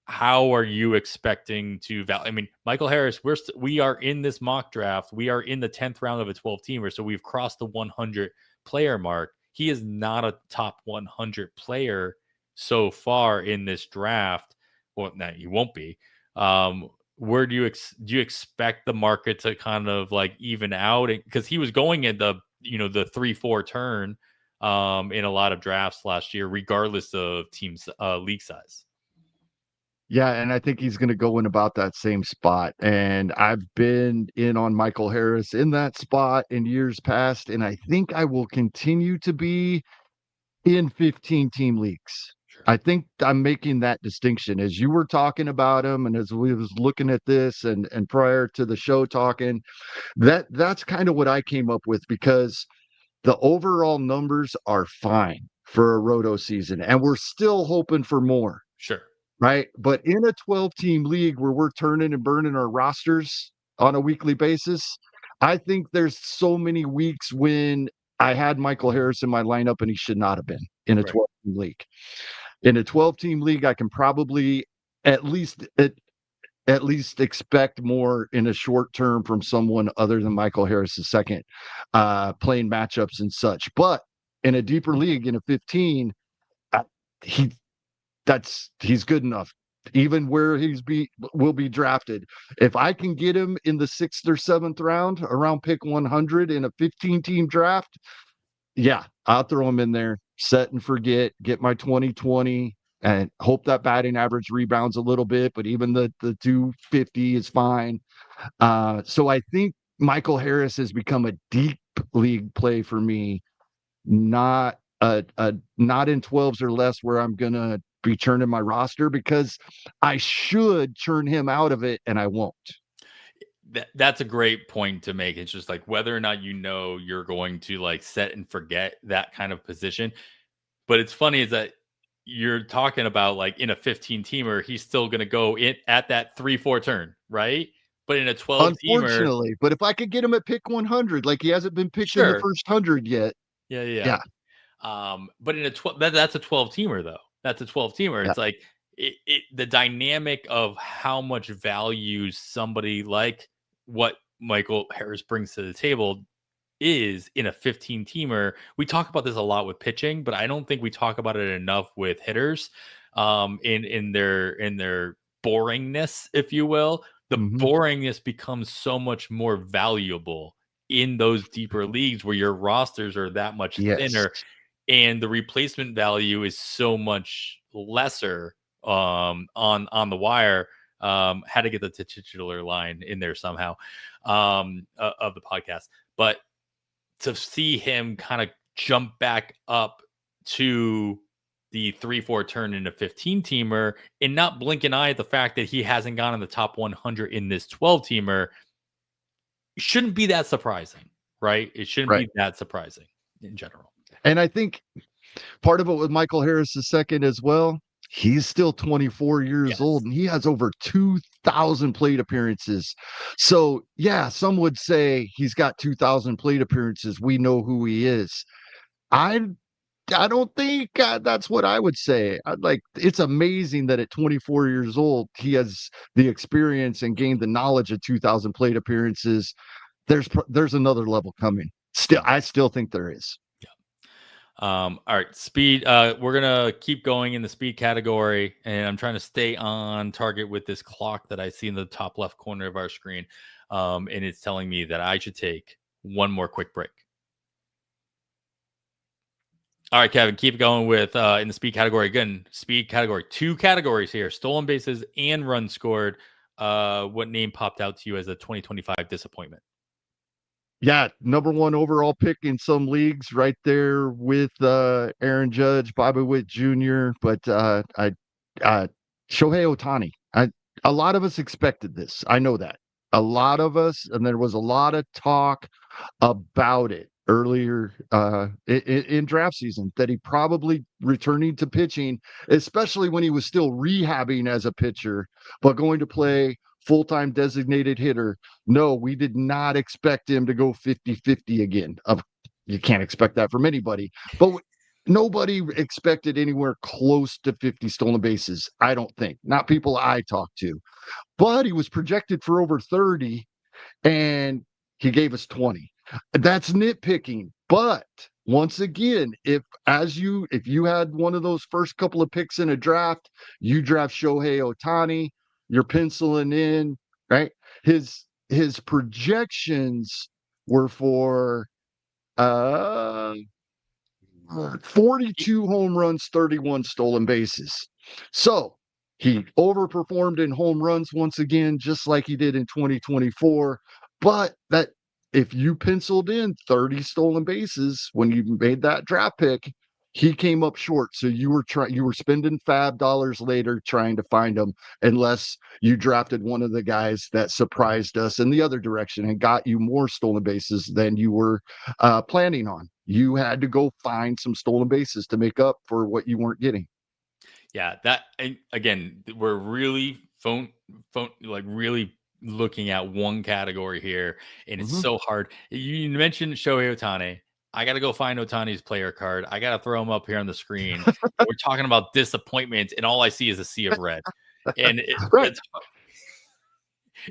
how are you expecting to I mean, Michael Harris, we are in this mock draft. We are in the 10th round of a 12-teamer, so we've crossed the 100 player mark. He is not a top 100 player so far in this draft. Well, no, he won't be. Where do you expect the market to kind of like even out? Because he was going in the the 3-4 turn in a lot of drafts last year, regardless of teams league size. Yeah, and I think he's going to go in about that same spot. And I've been in on Michael Harris in that spot in years past, and I think I will continue to be in 15-team leagues. Sure. I think I'm making that distinction as you were talking about him, and as we was looking at this, and prior to the show talking, that's kind of what I came up with, because the overall numbers are fine for a roto season, and we're still hoping for more. Sure. Right. But in a 12-team league where we're turning and burning our rosters on a weekly basis, I think there's so many weeks when I had Michael Harris in my lineup and he should not have been in a 12-team league. In a 12-team league, I can probably at least expect more in a short term from someone other than Michael Harris II, playing matchups and such. But in a deeper league, in a 15, he's good enough, even where will be drafted. If I can get him in the 6th or 7th round, around pick 100 in a 15-team draft, yeah, I'll throw him in there, set and forget, get my 2020, and hope that batting average rebounds a little bit, but even the 250 is fine. So I think Michael Harris has become a deep league play for me, not not in 12s or less where I'm gonna be churning my roster, because I should churn him out of it and I won't. That's a great point to make. It's just like whether or not you're going to like set and forget that kind of position. But it's funny is that you're talking about like in a 15-teamer, he's still going to go in at that 3-4 turn, right? But in a 12-teamer, unfortunately, but if I could get him at pick 100, like he hasn't been picked in the sure, first 100 yet. yeah. But in a 12, that's a 12-teamer though. That's a 12-teamer. Yeah. It's like the dynamic of how much value somebody like what Michael Harris brings to the table is in a 15-teamer. We talk about this a lot with pitching, but I don't think we talk about it enough with hitters. In their boringness, if you will. The boringness becomes so much more valuable in those deeper leagues where your rosters are that much thinner, and the replacement value is so much lesser on the wire. Had to get the titular line in there somehow of the podcast, but to see him kind of jump back up to the 3-4 turn in a 15-teamer and not blink an eye at the fact that he hasn't gone in the top 100 in this 12-teamer shouldn't be that surprising, right? It shouldn't be that surprising in general. And I think part of it with Michael Harris II as well, he's still 24 years old and he has over 2,000 plate appearances. So yeah, some would say he's got 2,000 plate appearances. We know who he is. I don't think that's what I would say. It's amazing that at 24 years old, he has the experience and gained the knowledge of 2,000 plate appearances. There's another level coming. I still think there is. All right, speed. We're gonna keep going in the speed category, and I'm trying to stay on target with this clock that I see in the top left corner of our screen. and it's telling me that I should take one more quick break. All right, Kevin, keep going with in the speed category. Again, speed category, 2 categories here: stolen bases and runs scored. What name popped out to you as a 2025 disappointment? Yeah, number 1 overall pick in some leagues, right there with Aaron Judge, Bobby Witt Jr. But I Shohei Ohtani. A lot of us expected this. I know that. A lot of us, and there was a lot of talk about it earlier in draft season, that he probably returning to pitching, especially when he was still rehabbing as a pitcher, but going to play full-time designated hitter. No, we did not expect him to go 50-50 again. You can't expect that from anybody, but nobody expected anywhere close to 50 stolen bases. I don't think, not people I talked to, but he was projected for over 30 and he gave us 20. That's nitpicking. But once again, if you had one of those first couple of picks in a draft, you draft Shohei Ohtani, you're penciling in, right? His projections were for uh 42 home runs, 31 stolen bases. So he overperformed in home runs once again, just like he did in 2024. But that if you penciled in 30 stolen bases when you made that draft pick, he came up short. So you were spending FAAB dollars later trying to find him, unless you drafted one of the guys that surprised us in the other direction and got you more stolen bases than you were planning on. You had to go find some stolen bases to make up for what you weren't getting. Yeah, that again, we're really really looking at one category here, and it's so hard. You mentioned Shohei Ohtani. I got to go find Ohtani's player card. I got to throw him up here on the screen. We're talking about disappointment, and all I see is a sea of red, and Right.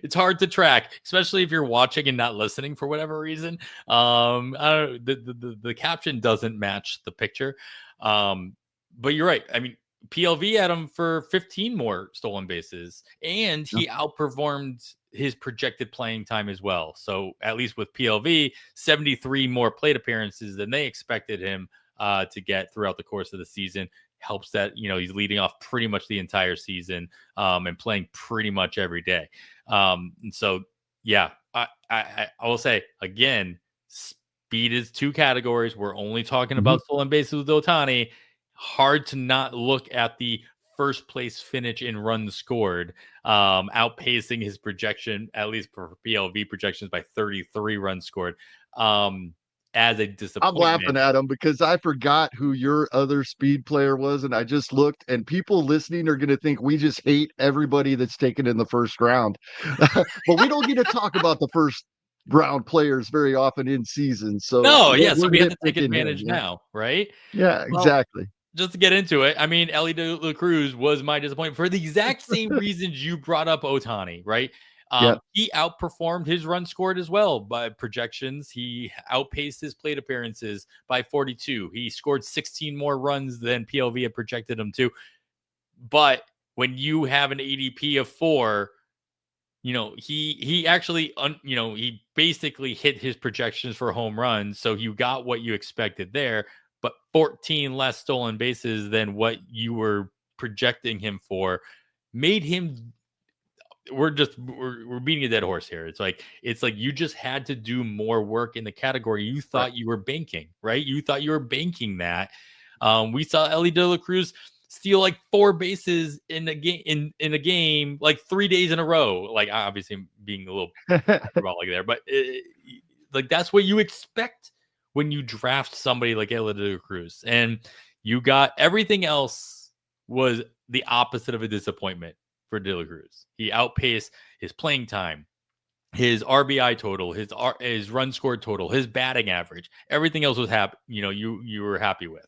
it's hard to track, especially if you're watching and not listening for whatever reason. I don't the caption doesn't match the picture. But you're right. I mean, PLV had him for 15 more stolen bases, and he outperformed his projected playing time as well. So at least with PLV, 73 more plate appearances than they expected him to get throughout the course of the season. Helps that he's leading off pretty much the entire season and playing pretty much every day. And so yeah, I will say again, speed is 2 categories. We're only talking about stolen bases with Ohtani. Hard to not look at the first place finish in runs scored, outpacing his projection, at least for PLV projections, by 33 runs scored. As a disappointment. I'm laughing at him because I forgot who your other speed player was, and I just looked, and people listening are going to think we just hate everybody that's taken in the first round. But we don't get to talk about the first round players very often in season. So No, we're, yeah, so we're we have to take nitpicking here. advantage now, right? Yeah, Well, exactly. just to get into it, I mean, Ellie De La Cruz was my disappointment for the exact same reasons you brought up Ohtani, right? Yeah. He outperformed his run scored as well by projections. He outpaced his plate appearances by 42. He scored 16 more runs than PLV had projected him to. But when you have an ADP of 4, he actually he basically hit his projections for home runs, so you got what you expected there, but 14 less stolen bases than what you were projecting him for made him we're beating a dead horse here. It's like you just had to do more work in the category you thought you were banking, right? You thought you were banking that. We saw Ellie De La Cruz steal like 4 bases in a game in a game like 3 days in a row. Like obviously being a little hyperbolic there, but like that's what you expect when you draft somebody like Ellie De La Cruz, and you got everything else was the opposite of a disappointment for De La Cruz. He outpaced his playing time, his RBI total, his run scored total, his batting average. Everything else was happy. You were happy with.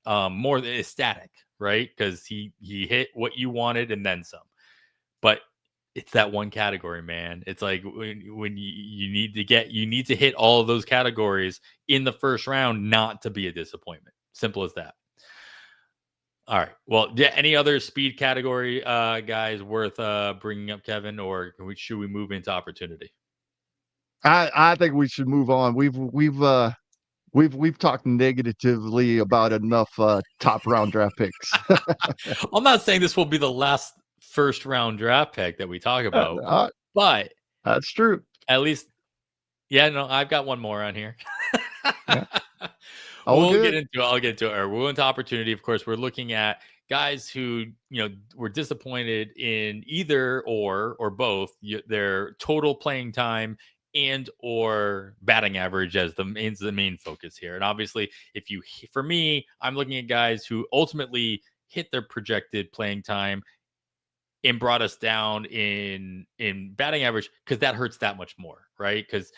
More than ecstatic, right? Because he hit what you wanted and then some. But it's that one category, man. It's like when you need to hit all of those categories in the first round not to be a disappointment. Simple as that. All right. Well, any other speed category guys worth bringing up, Kevin, or should we move into opportunity? I think we should move on. We've talked negatively about enough top round draft picks. I'm not saying this will be the last first round draft pick that we talk about, but That's true. at least, yeah, no, I've got one more on here. Yeah. All We'll get good. into it. I'll get into it. We'll into opportunity. Of course, we're looking at guys who, were disappointed in either or both their total playing time and or batting average as the main focus here. And obviously, for me, I'm looking at guys who ultimately hit their projected playing time and brought us down in batting average, because that hurts that much more, right? Because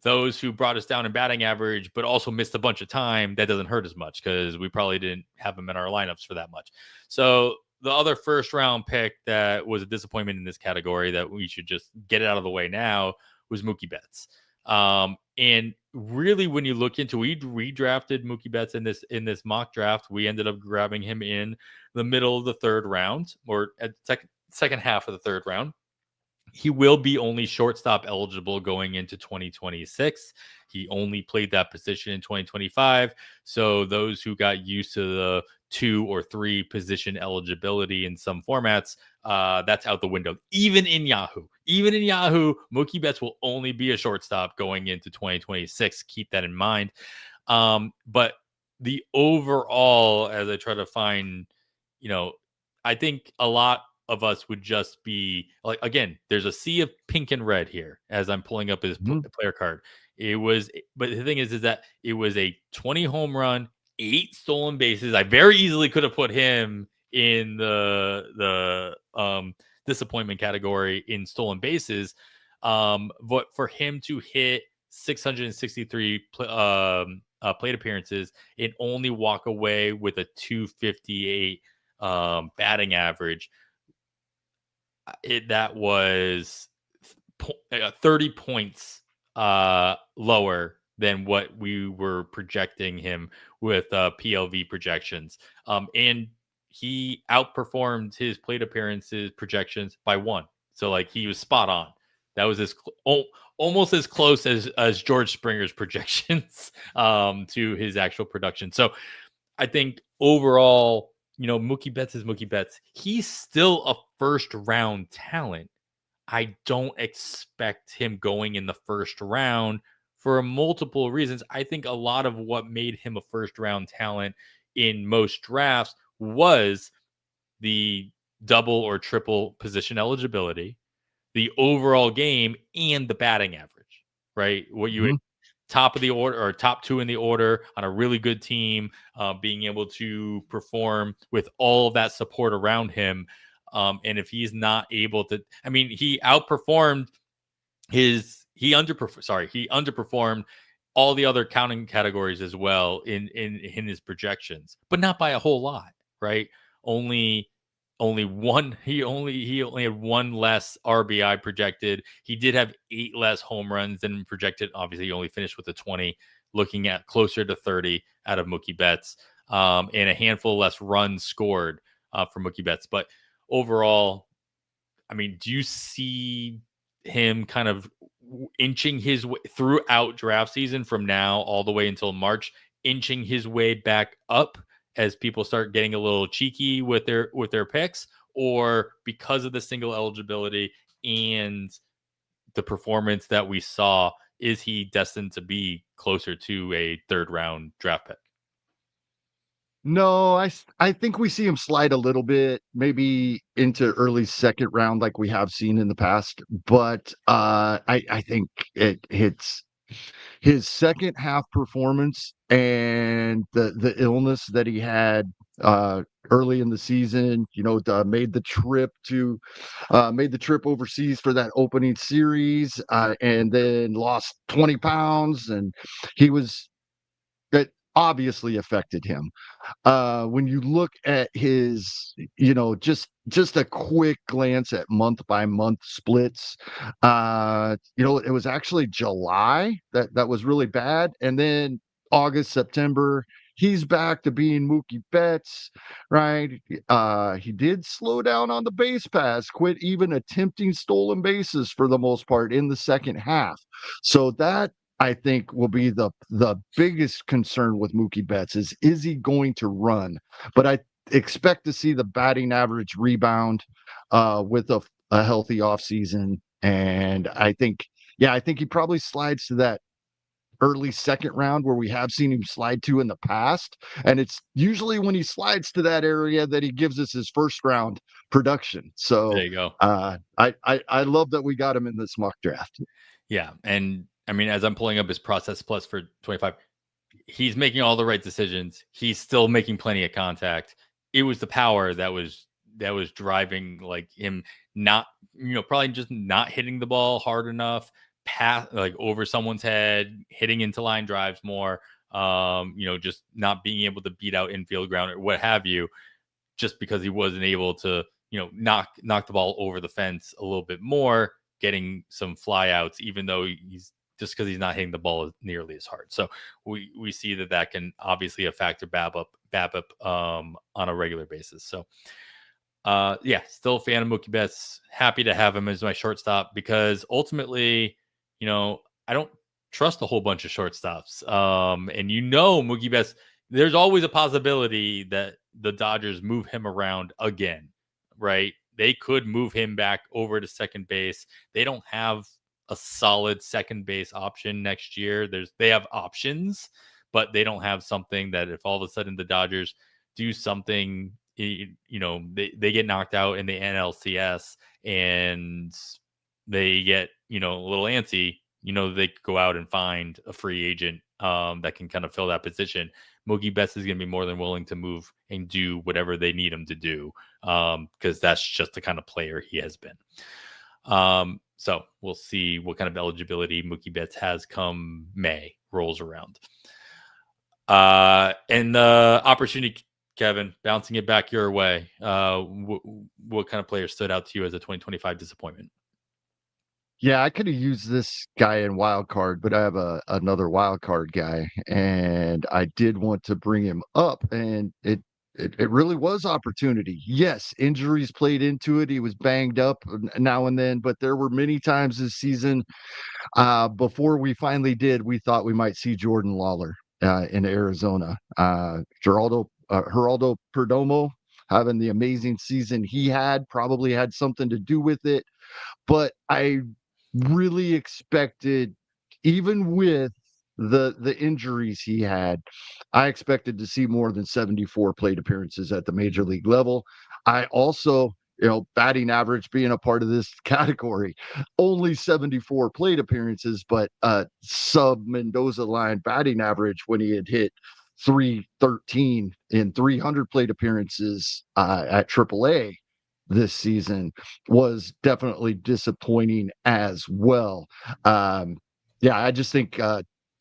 those who brought us down in batting average but also missed a bunch of time, that doesn't hurt as much because we probably didn't have them in our lineups for that much. So the other first round pick that was a disappointment in this category that we should just get it out of the way now was Mookie Betts. And really, when you look into, we redrafted Mookie Betts in this mock draft. We ended up grabbing him in the middle of the third round, or at second half of the third round. He will be only shortstop eligible going into 2026. He only played that position in 2025. So those who got used to the 2 or 3 position eligibility in some formats, that's out the window. Even in Yahoo, Mookie Betts will only be a shortstop going into 2026. Keep that in mind. But the overall, as I try to find, I think a lot of us would just be like, again, there's a sea of pink and red here as I'm pulling up his player card. But the thing is that it was a 20 home run, 8 stolen bases. I very easily could have put him in the disappointment category in stolen bases. But for him to hit 663 plate appearances and only walk away with a 258 batting average, that was 30 points lower than what we were projecting him with PLV projections. And he outperformed his plate appearances projections by 1. So like he was spot on. That was almost as close as George Springer's projections to his actual production. So I think overall, Mookie Betts is Mookie Betts. He's still a first round talent. I don't expect him going in the first round for multiple reasons. I think a lot of what made him a first round talent in most drafts was the double or triple position eligibility, the overall game, and the batting average, right? What you would top of the order or top 2 in the order on a really good team, being able to perform with all of that support around him. And if he's not able to, he outperformed he underperformed all the other counting categories as well in his projections, but not by a whole lot, right? Only one. He only had 1 less RBI projected. He did have 8 less home runs than projected. Obviously, he only finished with a 20, looking at closer to 30 out of Mookie Betts, and a handful less runs scored for Mookie Betts. But overall, do you see him kind of inching his way throughout draft season from now all the way until March, inching his way back up as people start getting a little cheeky with their picks, or because of the single eligibility and the performance that we saw, is he destined to be closer to a third round draft pick? No, I think we see him slide a little bit, maybe into early second round like we have seen in the past. But I think it's his second half performance and the illness that he had early in the season, made the trip overseas for that opening series, and then lost 20 pounds, and that obviously affected him. When you look at his, just a quick glance at month by month splits, it was actually July that was really bad, and then August, September, he's back to being Mookie Betts, right? He did slow down on the base pass, quit even attempting stolen bases for the most part in the second half. So that, I think, will be the biggest concern with Mookie Betts is he going to run? But I expect to see the batting average rebound with a healthy offseason. And I think, yeah, I think he probably slides to that early second round where we have seen him slide to in the past. And it's usually when he slides to that area that he gives us his first round production. There So you go. I love that we got him in this mock draft. Yeah. And I mean, as I'm pulling up his process plus for 25, he's making all the right decisions. He's still making plenty of contact. It was the power that was driving like him not, probably just not hitting the ball hard enough, pass like over someone's head, hitting into line drives more, just not being able to beat out infield ground or what have you, just because he wasn't able to, knock the ball over the fence a little bit more, getting some flyouts, even though he's just because he's not hitting the ball nearly as hard. So we see that can obviously affect BABIP on a regular basis. So still a fan of Mookie Betts. Happy to have him as my shortstop because ultimately, I don't trust a whole bunch of shortstops. And Mookie Betts, there's always a possibility that the Dodgers move him around again, right? They could move him back over to second base. They don't have a solid second base option next year. They have options, but they don't have something that if all of a sudden the Dodgers do something, they get knocked out in the NLCS and they get, a little antsy, they could go out and find a free agent that can kind of fill that position. Mookie Betts is going to be more than willing to move and do whatever they need him to do because that's just the kind of player he has been. So we'll see what kind of eligibility Mookie Betts has come May rolls around. And the opportunity, Kevin, bouncing it back your way. What kind of player stood out to you as a 2025 disappointment? Yeah, I could have used this guy in wild card, but I have another wild card guy, and I did want to bring him up, and it really was opportunity. Yes, injuries played into it. He was banged up now and then, but there were many times this season before we finally did, we thought we might see Jordan Lawler in Arizona. Geraldo Perdomo having the amazing season he had probably had something to do with it, but I really expected, even with the injuries he had, I expected to see more than 74 plate appearances at the major league level. I also, batting average being a part of this category, only 74 plate appearances, but sub Mendoza line batting average when he had hit 313 in 300 plate appearances at AAA this season was definitely disappointing as well. I just think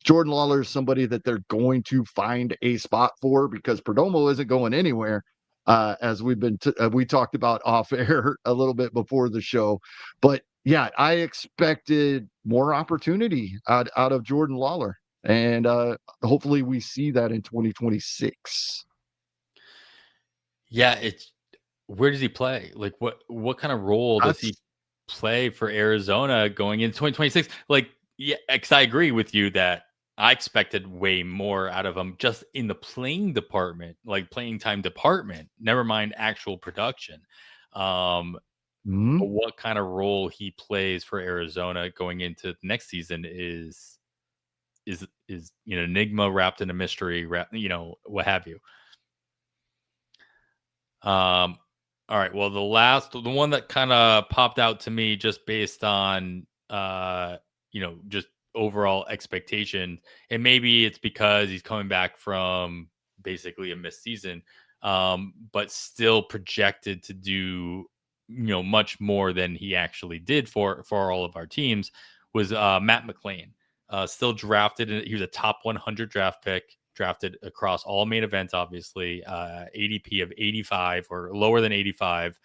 Jordan Lawler is somebody that they're going to find a spot for because Perdomo isn't going anywhere. As we talked about off air a little bit before the show, but yeah, I expected more opportunity out of Jordan Lawler, and hopefully we see that in 2026. Yeah, where does he play? Like what kind of role does he play for Arizona going into 2026? Like, yeah, because I agree with you that I expected way more out of him just in the playing department, like playing time department, never mind actual production. What kind of role he plays for Arizona going into next season is enigma wrapped in a mystery, what have you. All right. Well, the one that kind of popped out to me just based on, just overall expectation, and maybe it's because he's coming back from basically a missed season, but still projected to do, much more than he actually did for all of our teams was Matt McLain. Still drafted. He was a top 100 draft pick. Drafted across all main events, obviously, ADP of 85 or lower than 85,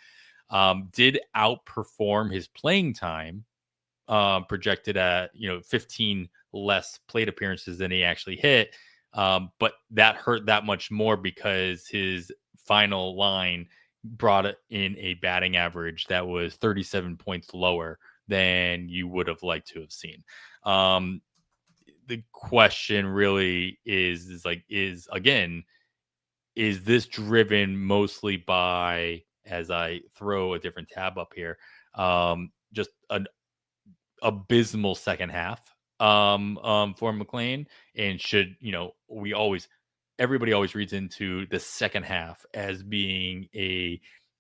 did outperform his playing time, projected at 15 less plate appearances than he actually hit. But that hurt that much more because his final line brought in a batting average that was 37 points lower than you would have liked to have seen. The question really is this driven mostly by, as I throw a different tab up here, just an abysmal second half for McLean? And should, everybody always reads into the second half as being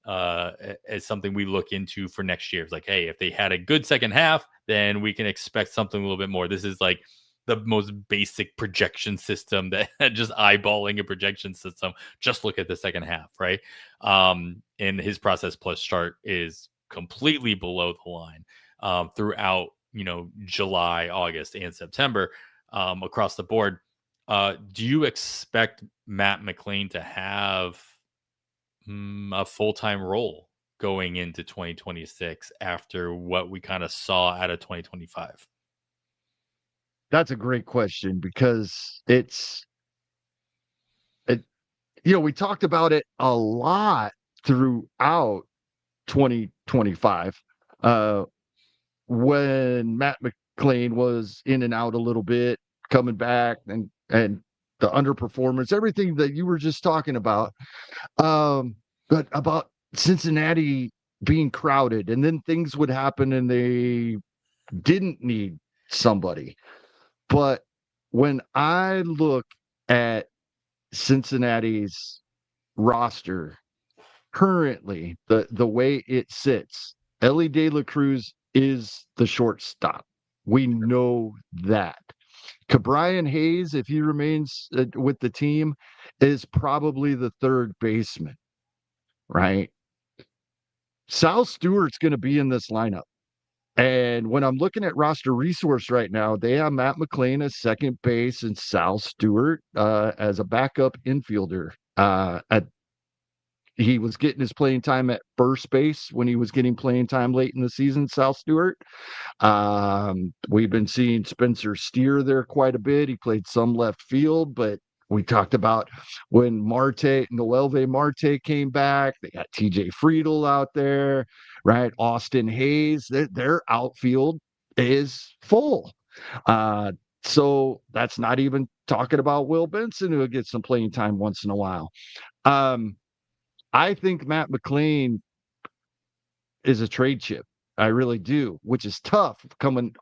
as something we look into for next year. It's like, hey, if they had a good second half, then we can expect something a little bit more. This is like the most basic projection system that just eyeballing a projection system. Just look at the second half, right? And his process plus chart is completely below the line throughout, July, August, and September across the board. Do you expect Matt McLean to have a full-time role going into 2026 after what we kind of saw out of 2025? That's a great question because we talked about it a lot throughout 2025 when Matt McLean was in and out a little bit, coming back and the underperformance, everything that you were just talking about. But about Cincinnati being crowded, and then things would happen and they didn't need somebody. But when I look at Cincinnati's roster currently, the way it sits, Ellie De La Cruz is the shortstop. We know that. Cabrian Hayes, if he remains with the team, is probably the third baseman, right? Sal Stewart's going to be in this lineup. And when I'm looking at roster resource right now, they have Matt McLean as second base and Sal Stewart as a backup infielder. He was getting his playing time at first base when he was getting playing time late in the season, Sal Stewart. We've been seeing Spencer Steer there quite a bit. He played some left field, but we talked about when Noelve Marte came back, they got TJ Friedel out there, right? Austin Hayes, their outfield is full. So that's not even talking about Will Benson, who will get some playing time once in a while. I think Matt McLean is a trade chip. I really do, which is tough coming.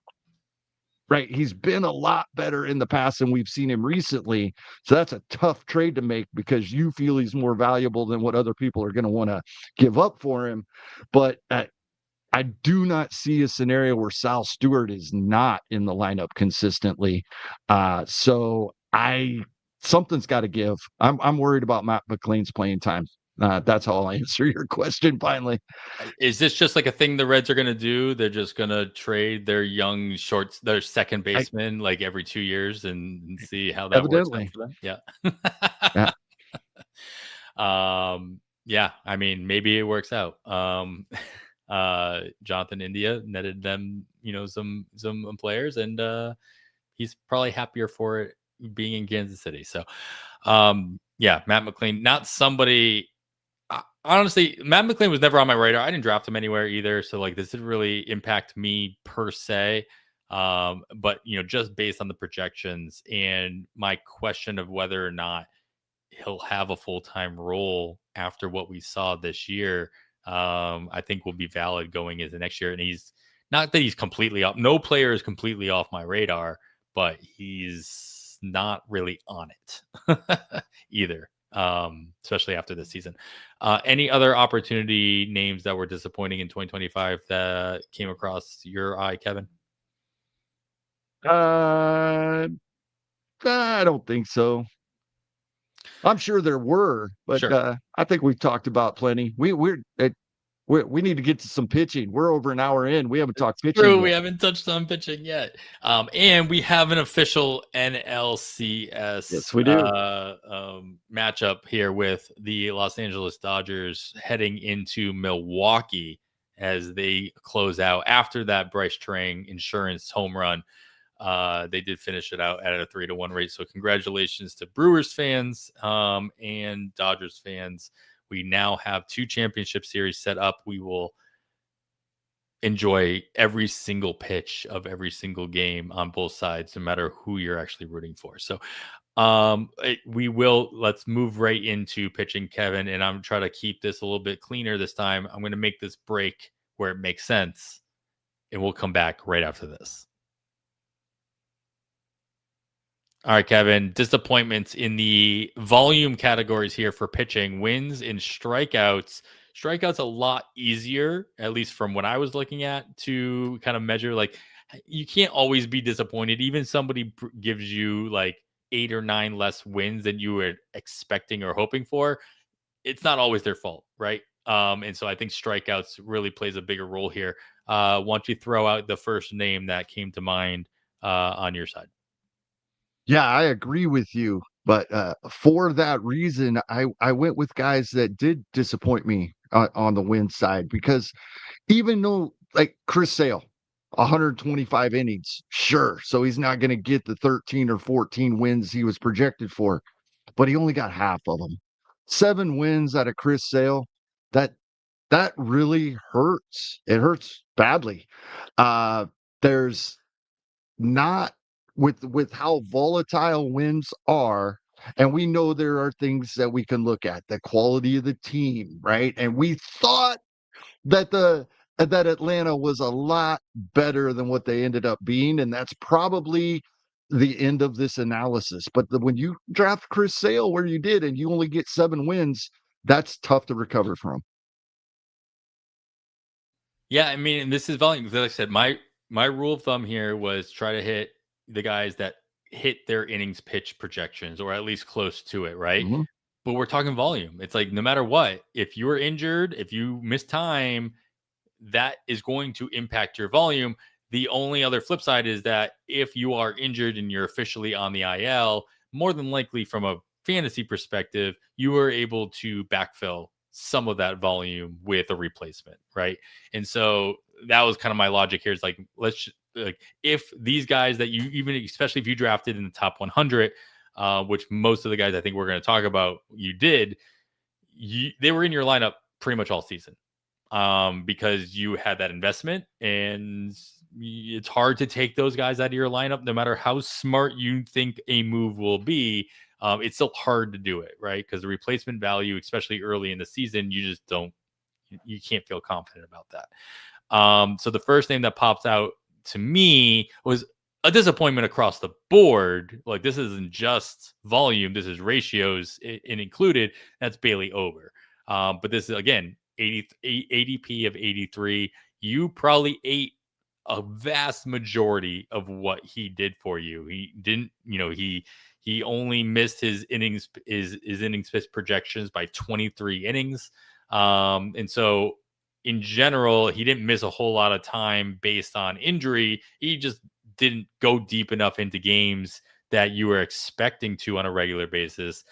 Right. He's been a lot better in the past than we've seen him recently. So that's a tough trade to make because you feel he's more valuable than what other people are going to want to give up for him. But I do not see a scenario where Sal Stewart is not in the lineup consistently. So something's got to give. I'm worried about Matt McLean's playing time. That's how I'll answer your question finally. Is this just like a thing the Reds are going to do? They're just going to trade their young their second baseman like every 2 years and see how that works out for them? Yeah. Yeah. Yeah. I mean, maybe it works out. Jonathan India netted them, some players, and he's probably happier for it being in Kansas City. So, yeah, Matt McLean, not somebody. Honestly, Matt McLean was never on my radar. I didn't draft him anywhere either, so like this didn't really impact me per se. But just based on the projections and my question of whether or not he'll have a full-time role after what we saw this year, I think will be valid going into next year. And he's not that he's completely off. No player is completely off my radar, but he's not really on it either. Especially after this season. Any other opportunity names that were disappointing in 2025 that came across your eye, Kevin? I don't think so. I'm sure there were, but Sure. I think we've talked about plenty. We need to get to some pitching. We're over an hour in. We haven't talked pitching True, yet. we haven't touched on pitching yet. And we have an official NLCS Yes, we do. Matchup here with the Los Angeles Dodgers heading into Milwaukee as they close out after that Bryce Terang insurance home run. They did finish it out at a 3-1 rate. So congratulations to Brewers fans and Dodgers fans. We now have 2 championship series set up. We will enjoy every single pitch of every single game on both sides, no matter who you're actually rooting for. So let's move right into pitching, Kevin, and I'm trying to keep this a little bit cleaner this time. I'm going to make this break where it makes sense, and we'll come back right after this. All right, Kevin, disappointments in the volume categories here for pitching: wins and strikeouts. Strikeouts a lot easier, at least from what I was looking at, to kind of measure. Like, you can't always be disappointed. Even somebody gives you like 8 or 9 less wins than you were expecting or hoping for. It's not always their fault, right? And so I think strikeouts really plays a bigger role here. Why don't you throw out the first name that came to mind on your side? Yeah, I agree with you. But for that reason, I went with guys that did disappoint me on the win side because even though, like Chris Sale, 125 innings, sure. So he's not going to get the 13 or 14 wins he was projected for, but he only got half of them. 7 wins out of Chris Sale, that that really hurts. It hurts badly. There's not with how volatile winds are, and we know there are things that we can look at, the quality of the team, right? And we thought that that Atlanta was a lot better than what they ended up being, and that's probably the end of this analysis. But when you draft Chris Sale where you did and you only get 7 wins, that's tough to recover from. Yeah, I mean, and this is volume. Like I said, my rule of thumb here was try to hit the guys that hit their innings pitch projections, or at least close to it, right? Mhm. But we're talking volume. It's like no matter what, if you're injured, if you miss time, that is going to impact your volume. The only other flip side is that if you are injured and you're officially on the IL, more than likely from a fantasy perspective, you are able to backfill some of that volume with a replacement, right? And so that was kind of my logic here. Is like, like if these guys that you even, especially if you drafted in the top 100, which most of the guys I think we're going to talk about, they were in your lineup pretty much all season because you had that investment, and it's hard to take those guys out of your lineup no matter how smart you think a move will be. It's still hard to do it, right? Because the replacement value, especially early in the season, you can't feel confident about that. So the first name that pops out to me was a disappointment across the board. Like, this isn't just volume, this is ratios and included. That's Bailey Ober. But this is, again, 80p of 83. You probably ate a vast majority of what he did for you. He didn't, he only missed his innings pitch projections by 23 innings. And so in general, he didn't miss a whole lot of time based on injury. He just didn't go deep enough into games that you were expecting to on a regular basis,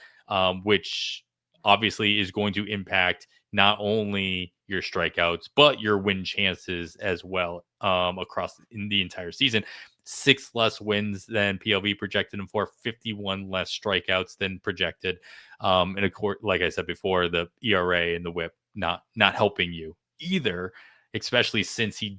which obviously is going to impact not only your strikeouts, but your win chances as well across in the entire season. 6 less wins than PLV projected him for, 51 less strikeouts than projected. And of course, like I said before, the ERA and the WHIP not helping you either, especially since he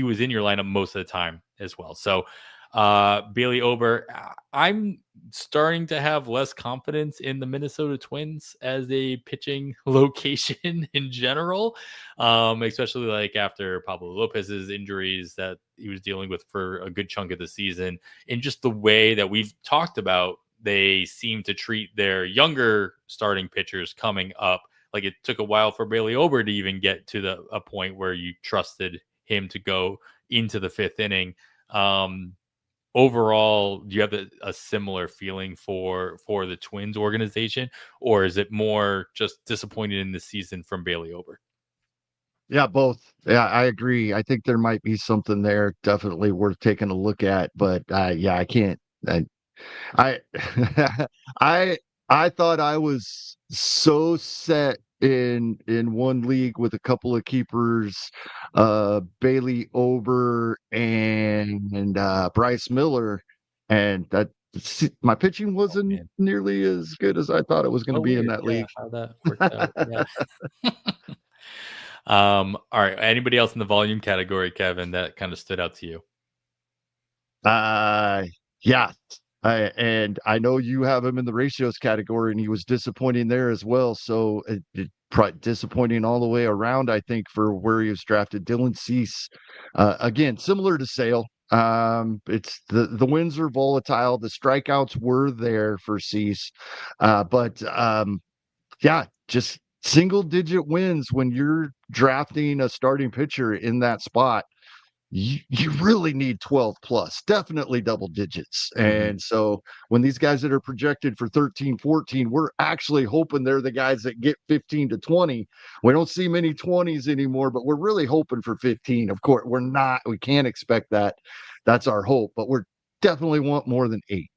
was in your lineup most of the time as well. So Bailey Ober, I'm starting to have less confidence in the Minnesota Twins as a pitching location in general, especially like after Pablo Lopez's injuries that he was dealing with for a good chunk of the season, and just the way that we've talked about they seem to treat their younger starting pitchers coming up. Like, it took a while for Bailey Ober to even get to a point where you trusted him to go into the 5th inning. Overall, do you have a similar feeling for the Twins organization, or is it more just disappointed in the season from Bailey Ober? Yeah, both. Yeah, I agree. I think there might be something there definitely worth taking a look at, but yeah, I can't. I I I thought I was so set in one league with a couple of keepers, Bailey Ober and Bryce Miller, and my pitching Oh, wasn't man. nearly as good as I thought it was going to Oh, be in weird. that Yeah, league. how that worked out. Yeah. All right. Anybody else in the volume category, Kevin, that kind of stood out to you? Uh, yeah. And I know you have him in the ratios category, and he was disappointing there as well. So disappointing all the way around, I think, for where he was drafted. Dylan Cease, again, similar to Sale. It's the wins are volatile. The strikeouts were there for Cease, but yeah, just single digit wins when you're drafting a starting pitcher in that spot. You really need 12 plus, definitely double digits. Mhm. And so when these guys that are projected for 13, 14, we're actually hoping they're the guys that get 15 to 20. We don't see many 20s anymore, but we're really hoping for 15. Of course, we can't expect that. That's our hope, but we're definitely want more than 8.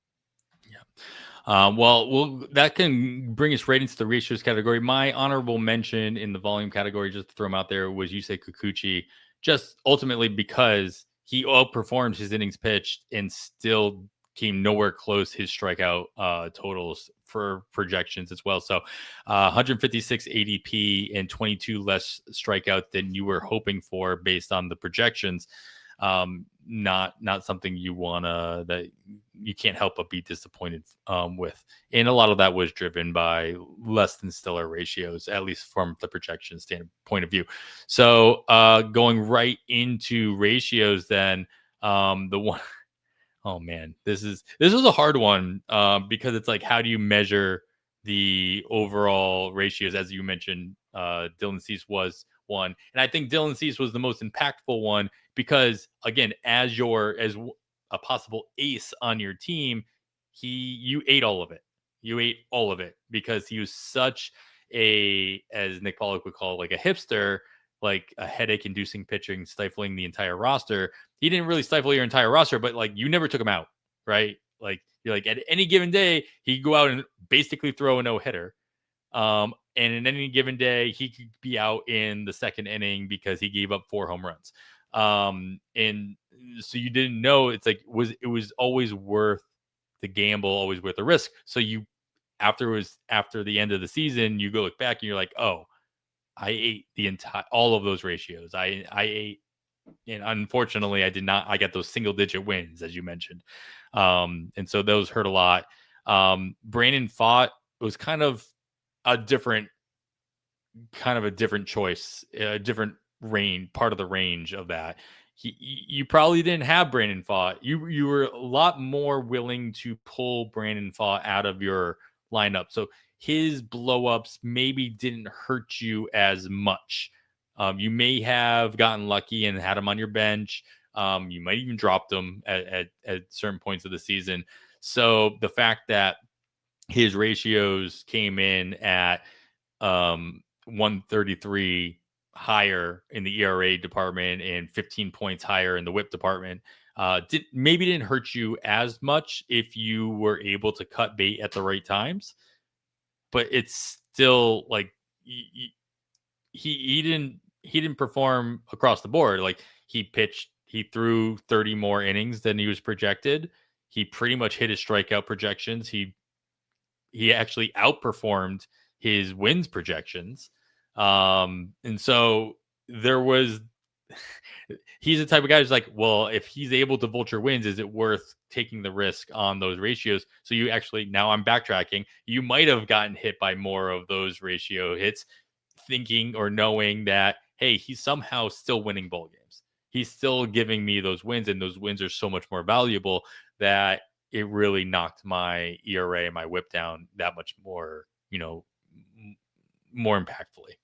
Well, that can bring us right into the ratios category. My honorable mention in the volume category, just to throw him out there, was Yusei Kikuchi, just ultimately because he outperformed his innings pitched and still came nowhere close his strikeout totals for projections as well. So 156 ADP and 22 less strikeout than you were hoping for based on the projections. Not something you wanna that you can't help but be disappointed with. And a lot of that was driven by less than stellar ratios, at least from the projection standpoint of view. So going right into ratios, then the one oh man, this was a hard one because it's like, how do you measure the overall ratios? As you mentioned, Dylan Cease was one, and I think Dylan Cease was the most impactful one because, again, as a possible ace on your team, you ate all of it. You ate all of it because he was such a, as Nick Pollock would call it, like a hipster, like a headache-inducing pitching, stifling the entire roster. He didn't really stifle your entire roster, but like you never took him out, right? Like you're like at any given day, he'd go out and basically throw a no-hitter. And in any given day, he could be out in the second inning because he gave up 4 home runs. And so you didn't know, it was always worth the gamble, always worth the risk. So after the end of the season, you go look back and you're like, oh, I ate all of those ratios. I ate, and unfortunately, I did not. I got those single digit wins, as you mentioned, and so those hurt a lot. Brandon Pfaadt was kind of a different choice, a different part of the range of that. You probably didn't have Brandon Pfaadt. You were a lot more willing to pull Brandon Pfaadt out of your lineup, so his blowups maybe didn't hurt you as much. You may have gotten lucky and had him on your bench. You might even dropped him at certain points of the season. So the fact that his ratios came in at 133 higher in the ERA department and 15 points higher in the WHIP department didn't hurt you as much if you were able to cut bait at the right times. But it's still like he didn't perform across the board. Like he threw 30 more innings than he was projected. He pretty much hit his strikeout projections. He actually outperformed his wins projections. And so there was he's the type of guy who's like, well, if he's able to vulture wins, is it worth taking the risk on those ratios? So you actually, now I'm backtracking, you might have gotten hit by more of those ratio hits, thinking or knowing that, hey, he's somehow still winning ball games. He's still giving me those wins, and those wins are so much more valuable that it really knocked my ERA and my WHIP down that much more, more impactfully.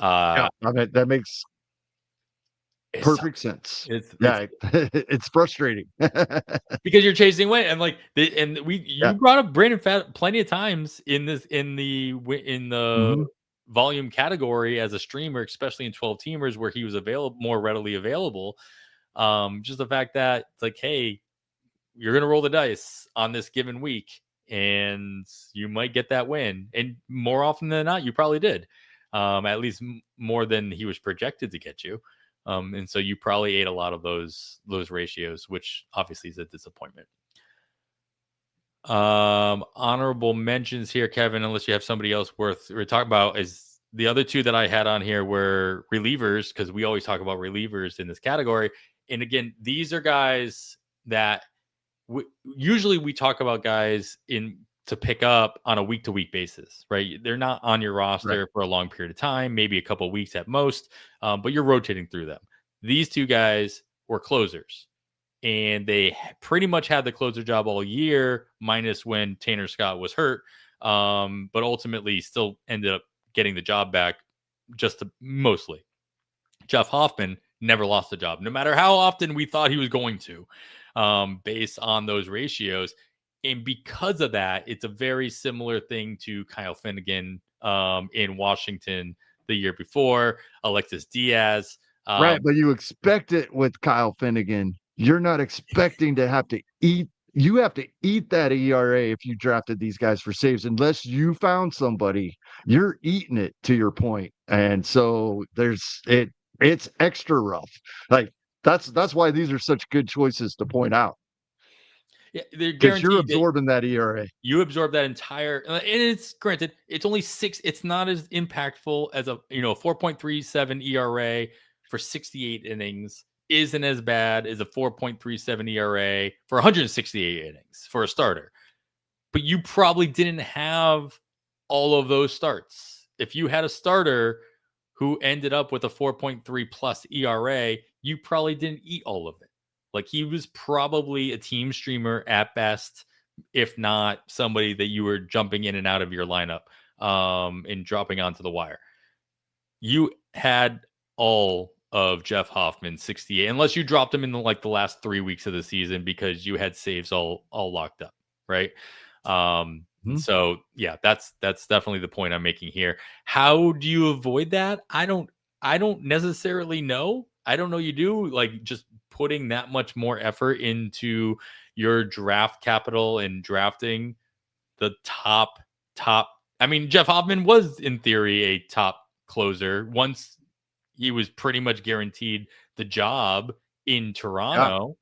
Yeah, I mean, that makes perfect sense. It's Yeah, it's frustrating. because you're chasing away, and like Yeah. you brought up Brandon Pfaadt plenty of times in the Mhm. volume category as a streamer, especially in 12 teamers where he was more readily available. Just the fact that it's like, hey, you're gonna roll the dice on this given week, and you might get that win. And more often than not, you probably did, at least more than he was projected to get you. And so you probably ate a lot of those ratios, which obviously is a disappointment. Honorable mentions here, Kevin, unless you have somebody else worth we're talking about, is the other two that I had on here were relievers, because we always talk about relievers in this category. And again, these are guys that usually we talk about guys to pick up on a week-to-week basis, right? They're not on your roster for a long period of time, maybe a couple of weeks at most, but you're rotating through them. These two guys were closers, and they pretty much had the closer job all year, minus when Tanner Scott was hurt, but ultimately still ended up getting the job back mostly. Jeff Hoffman never lost the job, no matter how often we thought he was going to, based on those ratios. And because of that, it's a very similar thing to Kyle Finnegan in Washington the year before, Alexis Diaz. Right, but you expect it with Kyle Finnegan. You're not expecting to have to eat. You have to eat that ERA if you drafted these guys for saves, unless you found somebody. You're eating it, to your point, and so it's extra rough. Like that's why these are such good choices to point out. Yeah, they're Because you're guaranteed that absorbing that ERA. you absorb that entire, and it's granted, it's only 6. It's not as impactful as a 4.37 ERA for 68 innings isn't as bad as a 4.37 ERA for 168 innings for a starter. But you probably didn't have all of those starts. If you had a starter who ended up with a 4.3 plus ERA, you probably didn't eat all of it. Like, he was probably a team streamer at best, if not somebody that you were jumping in and out of your lineup and dropping onto the wire. You had all of Jeff Hoffman 68, unless you dropped him in the last 3 weeks of the season because you had saves all locked up, right? So yeah, that's definitely the point I'm making here. How do you avoid that? I don't necessarily know. I don't know you do, like, just putting that much more effort into your draft capital and drafting the top. I mean, Jeff Hoffman was in theory a top closer once he was pretty much guaranteed the job in Toronto. Yeah.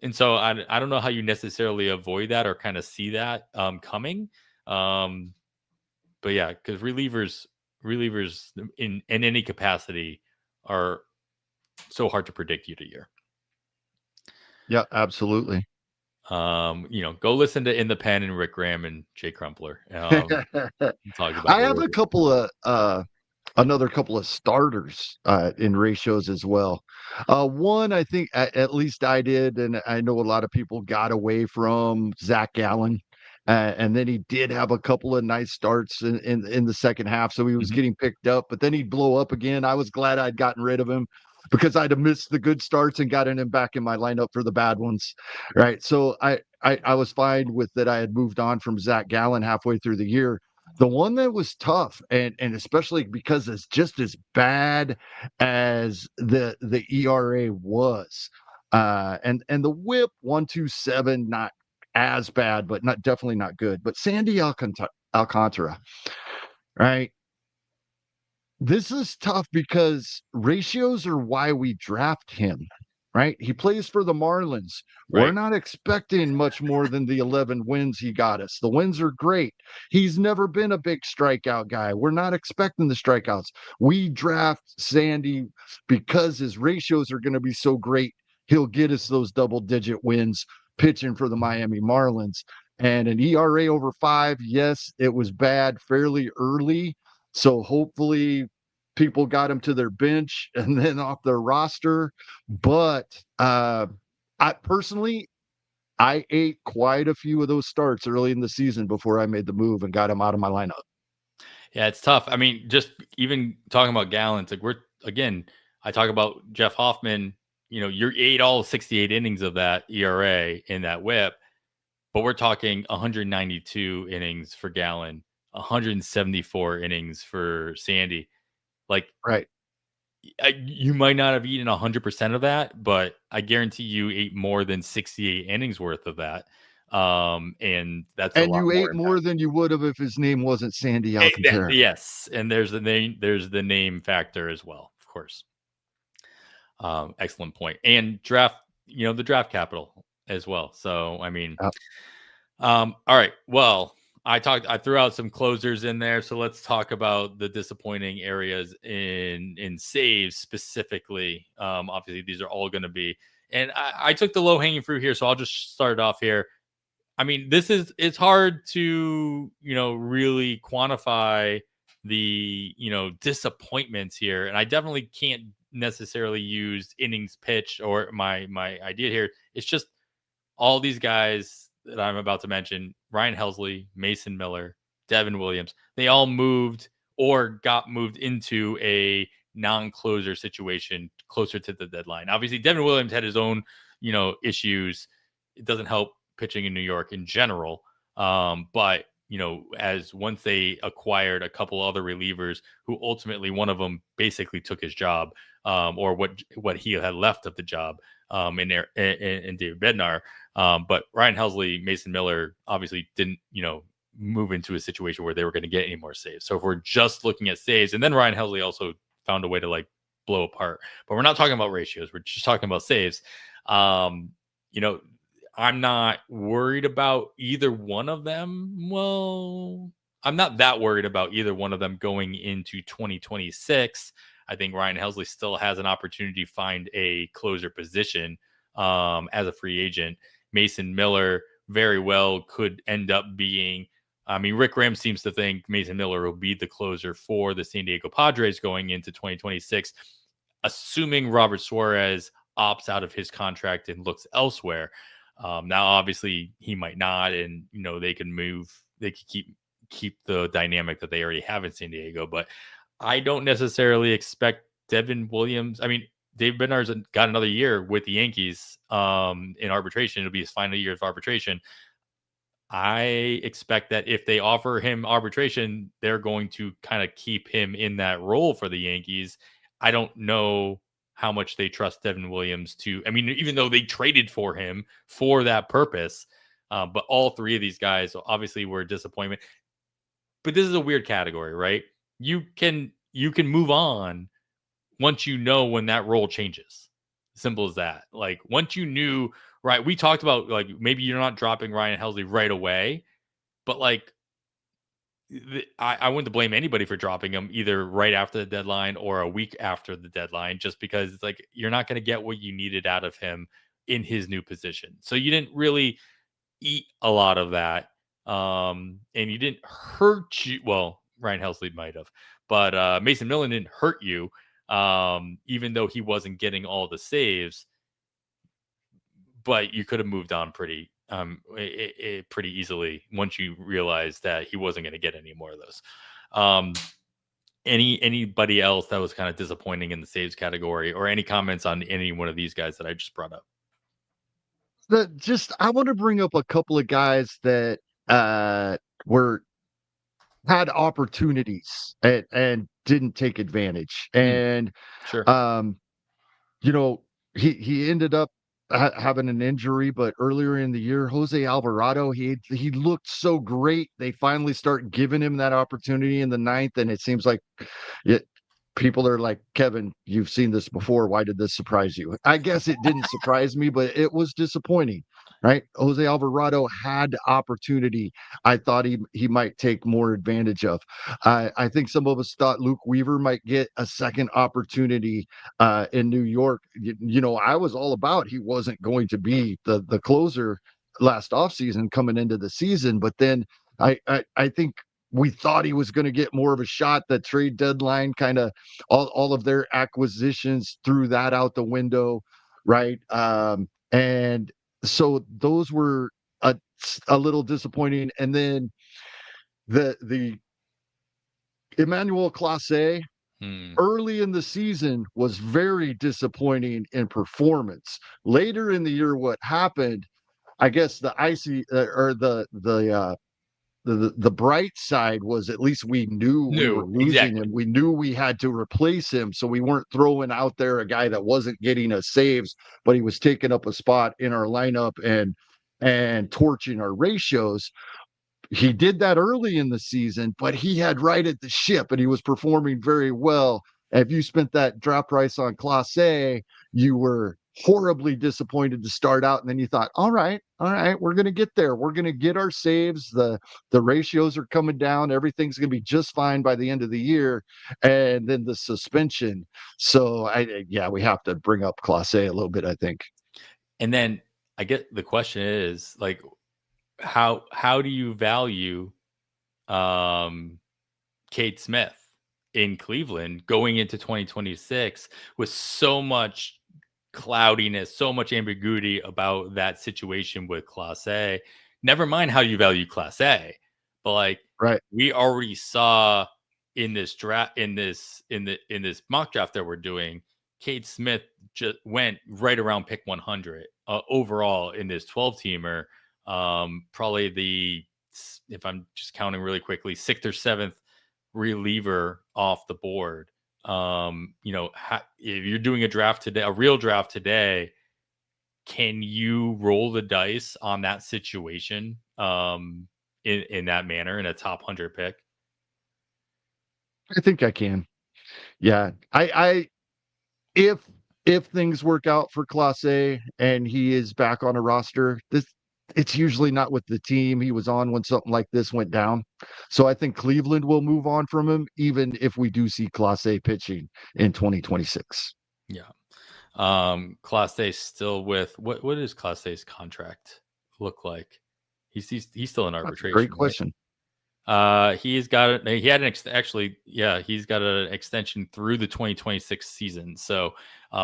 And so I don't know how you necessarily avoid that or kind of see that coming. But yeah, because relievers in any capacity are so hard to predict year to year. Yeah, absolutely. Go listen to In the Pen and Rick Graham and Jay Crumpler. Talk about I have a couple of another couple of starters in ratios as well. One, I think at least I did, and I know a lot of people got away from Zach Gallen. And then he did have a couple of nice starts in the second half, so he was getting picked up, but then he'd blow up again. I was glad I'd gotten rid of him because I'd have missed the good starts and gotten him back in my lineup for the bad ones, right? So I was fine with that. I had moved on from Zach Gallen halfway through the year. The one that was tough, and especially because it's just as bad as the ERA was, and the WHIP 1.27, not as bad, but definitely not good. But Sandy Alcantara, right? This is tough because ratios are why we draft him, right? He plays for the Marlins. Right. We're not expecting much more than the 11 wins he got us. The wins are great. He's never been a big strikeout guy. We're not expecting the strikeouts. We draft Sandy because his ratios are going to be so great. He'll get us those double-digit wins pitching for the Miami Marlins. And an ERA over 5, yes, it was bad fairly early. So hopefully people got him to their bench and then off their roster. But I personally ate quite a few of those starts early in the season before I made the move and got him out of my lineup. Yeah, it's tough. I mean, just even talking about Gallons, like I talk about Jeff Hoffman, you ate all 68 innings of that ERA in that WHIP, but we're talking 192 innings for Gallen, 174 innings for Sandy. Like, right. You might not have eaten 100% of that, but I guarantee you ate more than 68 innings worth of that. And that's a And lot you more ate more impact. than you would have if his name wasn't Sandy Alcantara. Yes, and there's the name factor as well, of course. Excellent point. And draft, the draft capital as well. So I mean, Uh, all right. Well, I threw out some closers in there, so let's talk about the disappointing areas in saves specifically. Obviously, these are all going to be, and I took the low hanging fruit here, so I'll just start off here. I mean, it's hard to, really quantify the, disappointments here. And I definitely can't necessarily use innings pitch or my idea here. It's just all these guys that I'm about to mention, Ryan Helsley, Mason Miller, Devin Williams, they all moved or got moved into a non-closer situation closer to the deadline. Obviously, Devin Williams had his own, issues. It doesn't help pitching in New York in general. But as once they acquired a couple other relievers who ultimately one of them basically took his job, or what he had left of the job, in David Bednar. But Ryan Helsley, Mason Miller obviously didn't, move into a situation where they were going to get any more saves. So if we're just looking at saves, and then Ryan Helsley also found a way to like blow apart, but we're not talking about ratios. We're just talking about saves. You know, I'm not worried about either one of them. Well, I'm not that worried about either one of them going into 2026. I think Ryan Helsley still has an opportunity to find a closer position as a free agent. Mason Miller very well could end up being. I mean, Rick Graham seems to think Mason Miller will be the closer for the San Diego Padres going into 2026, assuming Robert Suarez opts out of his contract and looks elsewhere. Now, obviously, he might not, and they can move. They could keep the dynamic that they already have in San Diego. But I don't necessarily expect Devin Williams. I mean, Dave Bednar's got another year with the Yankees in arbitration. It'll be his final year of arbitration. I expect that if they offer him arbitration, they're going to kind of keep him in that role for the Yankees. I don't know how much they trust Devin Williams to. I mean, even though they traded for him for that purpose, but all three of these guys obviously were a disappointment. But this is a weird category, right? You can move on once you know when that role changes. Simple as that. Like once you knew, right? We talked about like maybe you're not dropping Ryan Helsley right away, but like I wouldn't blame anybody for dropping him either right after the deadline or a week after the deadline, just because it's like you're not going to get what you needed out of him in his new position. So you didn't really eat a lot of that. And you didn't hurt you. Well, Ryan Helsley might have, but Mason Miller didn't hurt you, even though he wasn't getting all the saves. But you could have moved on pretty pretty easily once you realized that he wasn't going to get any more of those. Anybody else that was kind of disappointing in the saves category, or any comments on any one of these guys that I just brought up? I want to bring up a couple of guys that were had opportunities and didn't take advantage. And Sure. you know, he ended up having an injury, but earlier in the year, Jose Alvarado, he looked so great. They finally start giving him that opportunity in the ninth, and it seems like it, people are like, Kevin, you've seen this before. Why did this surprise you? I guess it didn't surprise me, but it was disappointing, right? Jose Alvarado had opportunity. I thought he might take more advantage of. I think some of us thought Luke Weaver might get a second opportunity in New York. I was all about he wasn't going to be the closer last offseason coming into the season, but then I think we thought he was going to get more of a shot. The trade deadline kind of all of their acquisitions threw that out the window, right? And so those were a little disappointing. And then the Emmanuel Clase early in the season was very disappointing in performance. Later in the year, what happened? I guess the bright side was at least we knew we were losing him. We knew we had to replace him, so we weren't throwing out there a guy that wasn't getting us saves, but he was taking up a spot in our lineup, and torching our ratios. He did that early in the season, but he had righted the ship and he was performing very well. If you spent that draft price on Class A, you were horribly disappointed to start out, and then you thought, all right, we're going to get there. We're going to get our saves. The ratios are coming down. Everything's going to be just fine by the end of the year. And then the suspension. So yeah, we have to bring up Class A a little bit, I think. And then I get the question is like, how do you value Cade Smith in Cleveland going into 2026 with so much cloudiness, so much ambiguity about that situation with Class A? Never mind how you value Class A, but like Right. we already saw in this draft, in this mock draft that we're doing, Cade Smith just went right around pick 100 overall in this 12-teamer. Probably the, if I'm just counting really quickly, 6th or 7th reliever off the board. If you're doing a draft today, a real draft today, can you roll the dice on that situation in that manner in a top 100 pick? I think I can. Yeah. If things work out for Class A and he is back on a roster, it's usually not with the team he was on when something like this went down. So I think Cleveland will move on from him, even if we do see Class A pitching in 2026. Yeah. Class A still with what does Class A's contract look like? He's still in arbitration. Great question. Right? He's got an extension through the 2026 season. So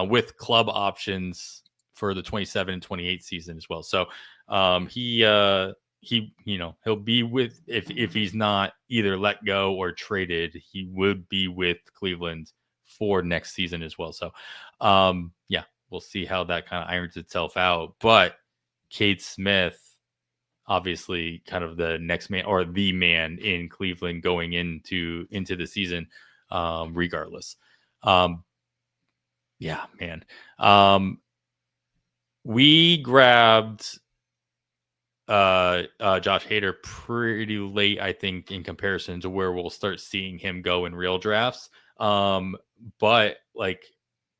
with club options for the 27 and 28 season as well. So he'll be with, if he's not either let go or traded, he would be with Cleveland for next season as well. So we'll see how that kind of irons itself out. But Cade Smith, obviously kind of the next man or the man in Cleveland going into the season, regardless. We grabbed Josh Hader pretty late, I think, in comparison to where we'll start seeing him go in real drafts. But like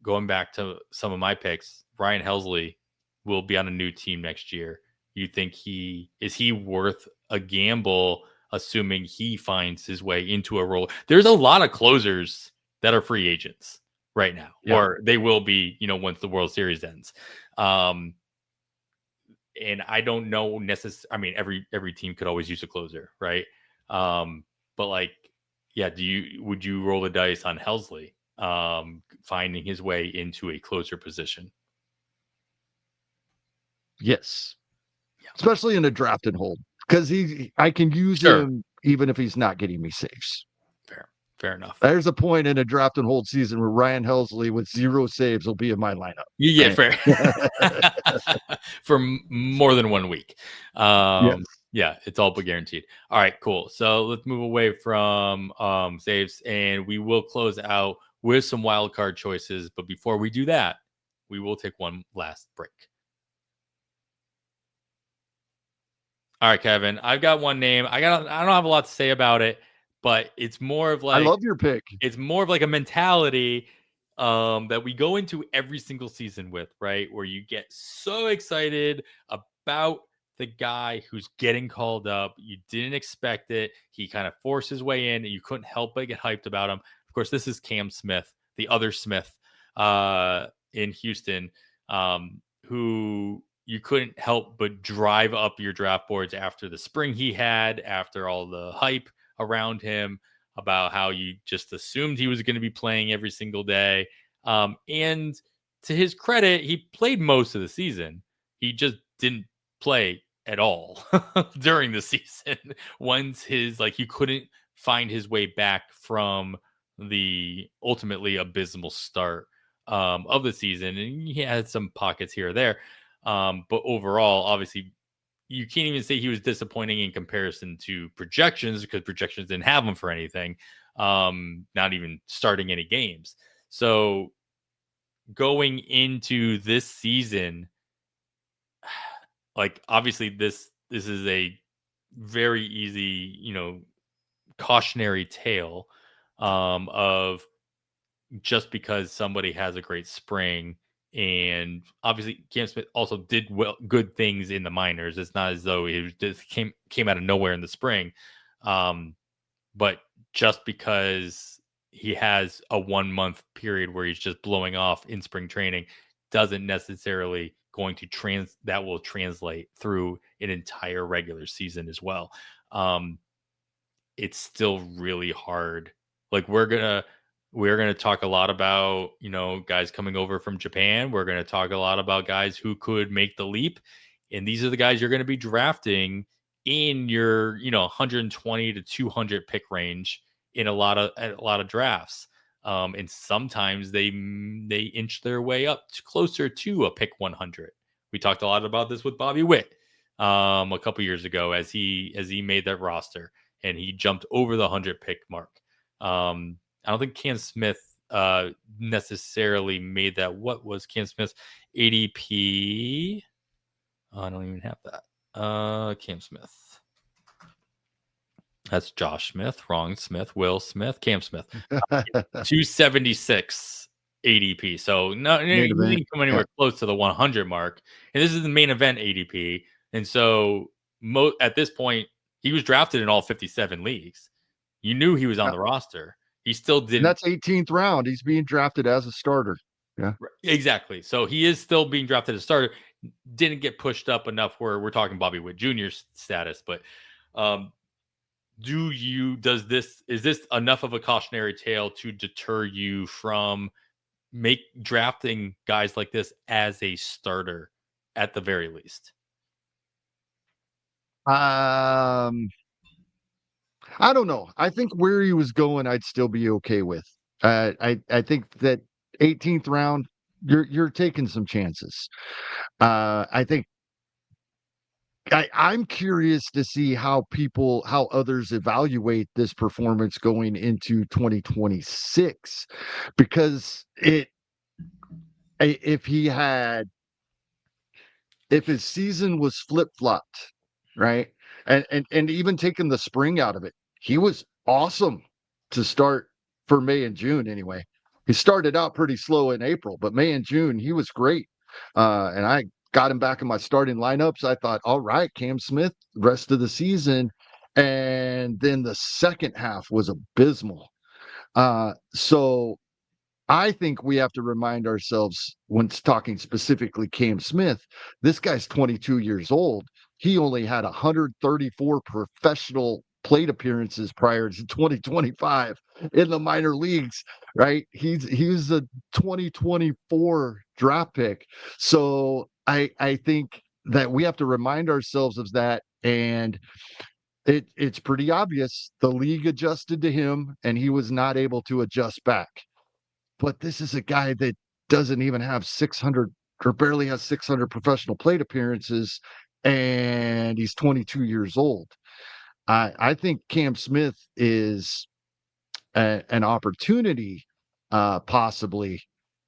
going back to some of my picks, Ryan Helsley will be on a new team next year. You think he worth a gamble, assuming he finds his way into a role? There's a lot of closers that are free agents right now, or they will be, once the World Series ends. And I don't know necessarily. I mean, every team could always use a closer, right? But like, yeah, would you roll the dice on Helsley finding his way into a closer position? Yes. Yeah. Especially in a draft and hold, because I can use him even if he's not getting me saves. Fair enough. There's a point in a draft and hold season where Ryan Helsley with 0 saves will be in my lineup. Yeah, fair. For more than 1 week. Yes. Yeah, it's all but guaranteed. All right, cool. So let's move away from saves, and we will close out with some wild card choices. But before we do that, we will take one last break. All right, Kevin, I've got one name. I don't have a lot to say about it, but it's more of like, I love your pick. It's more of like a mentality that we go into every single season with, right? Where you get so excited about the guy who's getting called up. You didn't expect it. He kind of forced his way in, and you couldn't help but get hyped about him. Of course, this is Cam Smith, the other Smith in Houston, who you couldn't help but drive up your draft boards after the spring he had, after all the hype around him about how you just assumed he was going to be playing every single day. And to his credit, he played most of the season. He just didn't play at all during the season. Once he couldn't find his way back from the ultimately abysmal start of the season. And he had some pockets here or there. But overall, obviously, you can't even say he was disappointing in comparison to projections, because projections didn't have him for anything, not even starting any games. So going into this season, like obviously this is a very easy, cautionary tale of just because somebody has a great spring. And obviously Cam Smith also did good things in the minors. It's not as though it just came out of nowhere in the spring. Um, but just because he has a 1 month period where he's just blowing off in spring training doesn't necessarily going to that will translate through an entire regular season as well. Um, it's still really hard. Like we're gonna talk a lot about guys coming over from Japan. We're gonna talk a lot about guys who could make the leap, and these are the guys you're gonna be drafting in your 120 to 200 pick range in a lot of drafts. And sometimes they inch their way up to closer to a pick 100. We talked a lot about this with Bobby Witt a couple years ago as he made that roster and he jumped over the 100 pick mark. I don't think Cam Smith necessarily made that. What was Cam Smith's ADP? I don't even have that. Cam Smith. That's Josh Smith. Wrong Smith. Will Smith. Cam Smith. 276 ADP. So no, he didn't come anywhere close to the 100 mark. And this is the main event ADP. And so at this point, he was drafted in all 57 leagues. You knew he was on the roster. He still didn't. And that's 18th round. He's being drafted as a starter. Yeah, exactly. So he is still being drafted as a starter. Didn't get pushed up enough where we're talking Bobby Witt Jr. status. But is this enough of a cautionary tale to deter you from drafting guys like this as a starter at the very least? I don't know. I think where he was going, I'd still be okay with. I think that 18th round, you're taking some chances. I think I'm curious to see how others evaluate this performance going into 2026, because if his season was flip-flopped, right? And even taking the spring out of it, he was awesome to start for May and June anyway. He started out pretty slow in April, but May and June, he was great. And I got him back in my starting lineups. I thought, all right, Cam Smith, rest of the season. And then the second half was abysmal. So I think we have to remind ourselves when talking specifically Cam Smith, this guy's 22 years old. He only had 134 professional plate appearances prior to 2025 in the minor leagues, right? He's a 2024 draft pick. So I think that we have to remind ourselves of that. And it's pretty obvious the league adjusted to him and he was not able to adjust back. But this is a guy that doesn't even have 600 or barely has 600 professional plate appearances, and he's 22 years old. I think Cam Smith is an opportunity, possibly,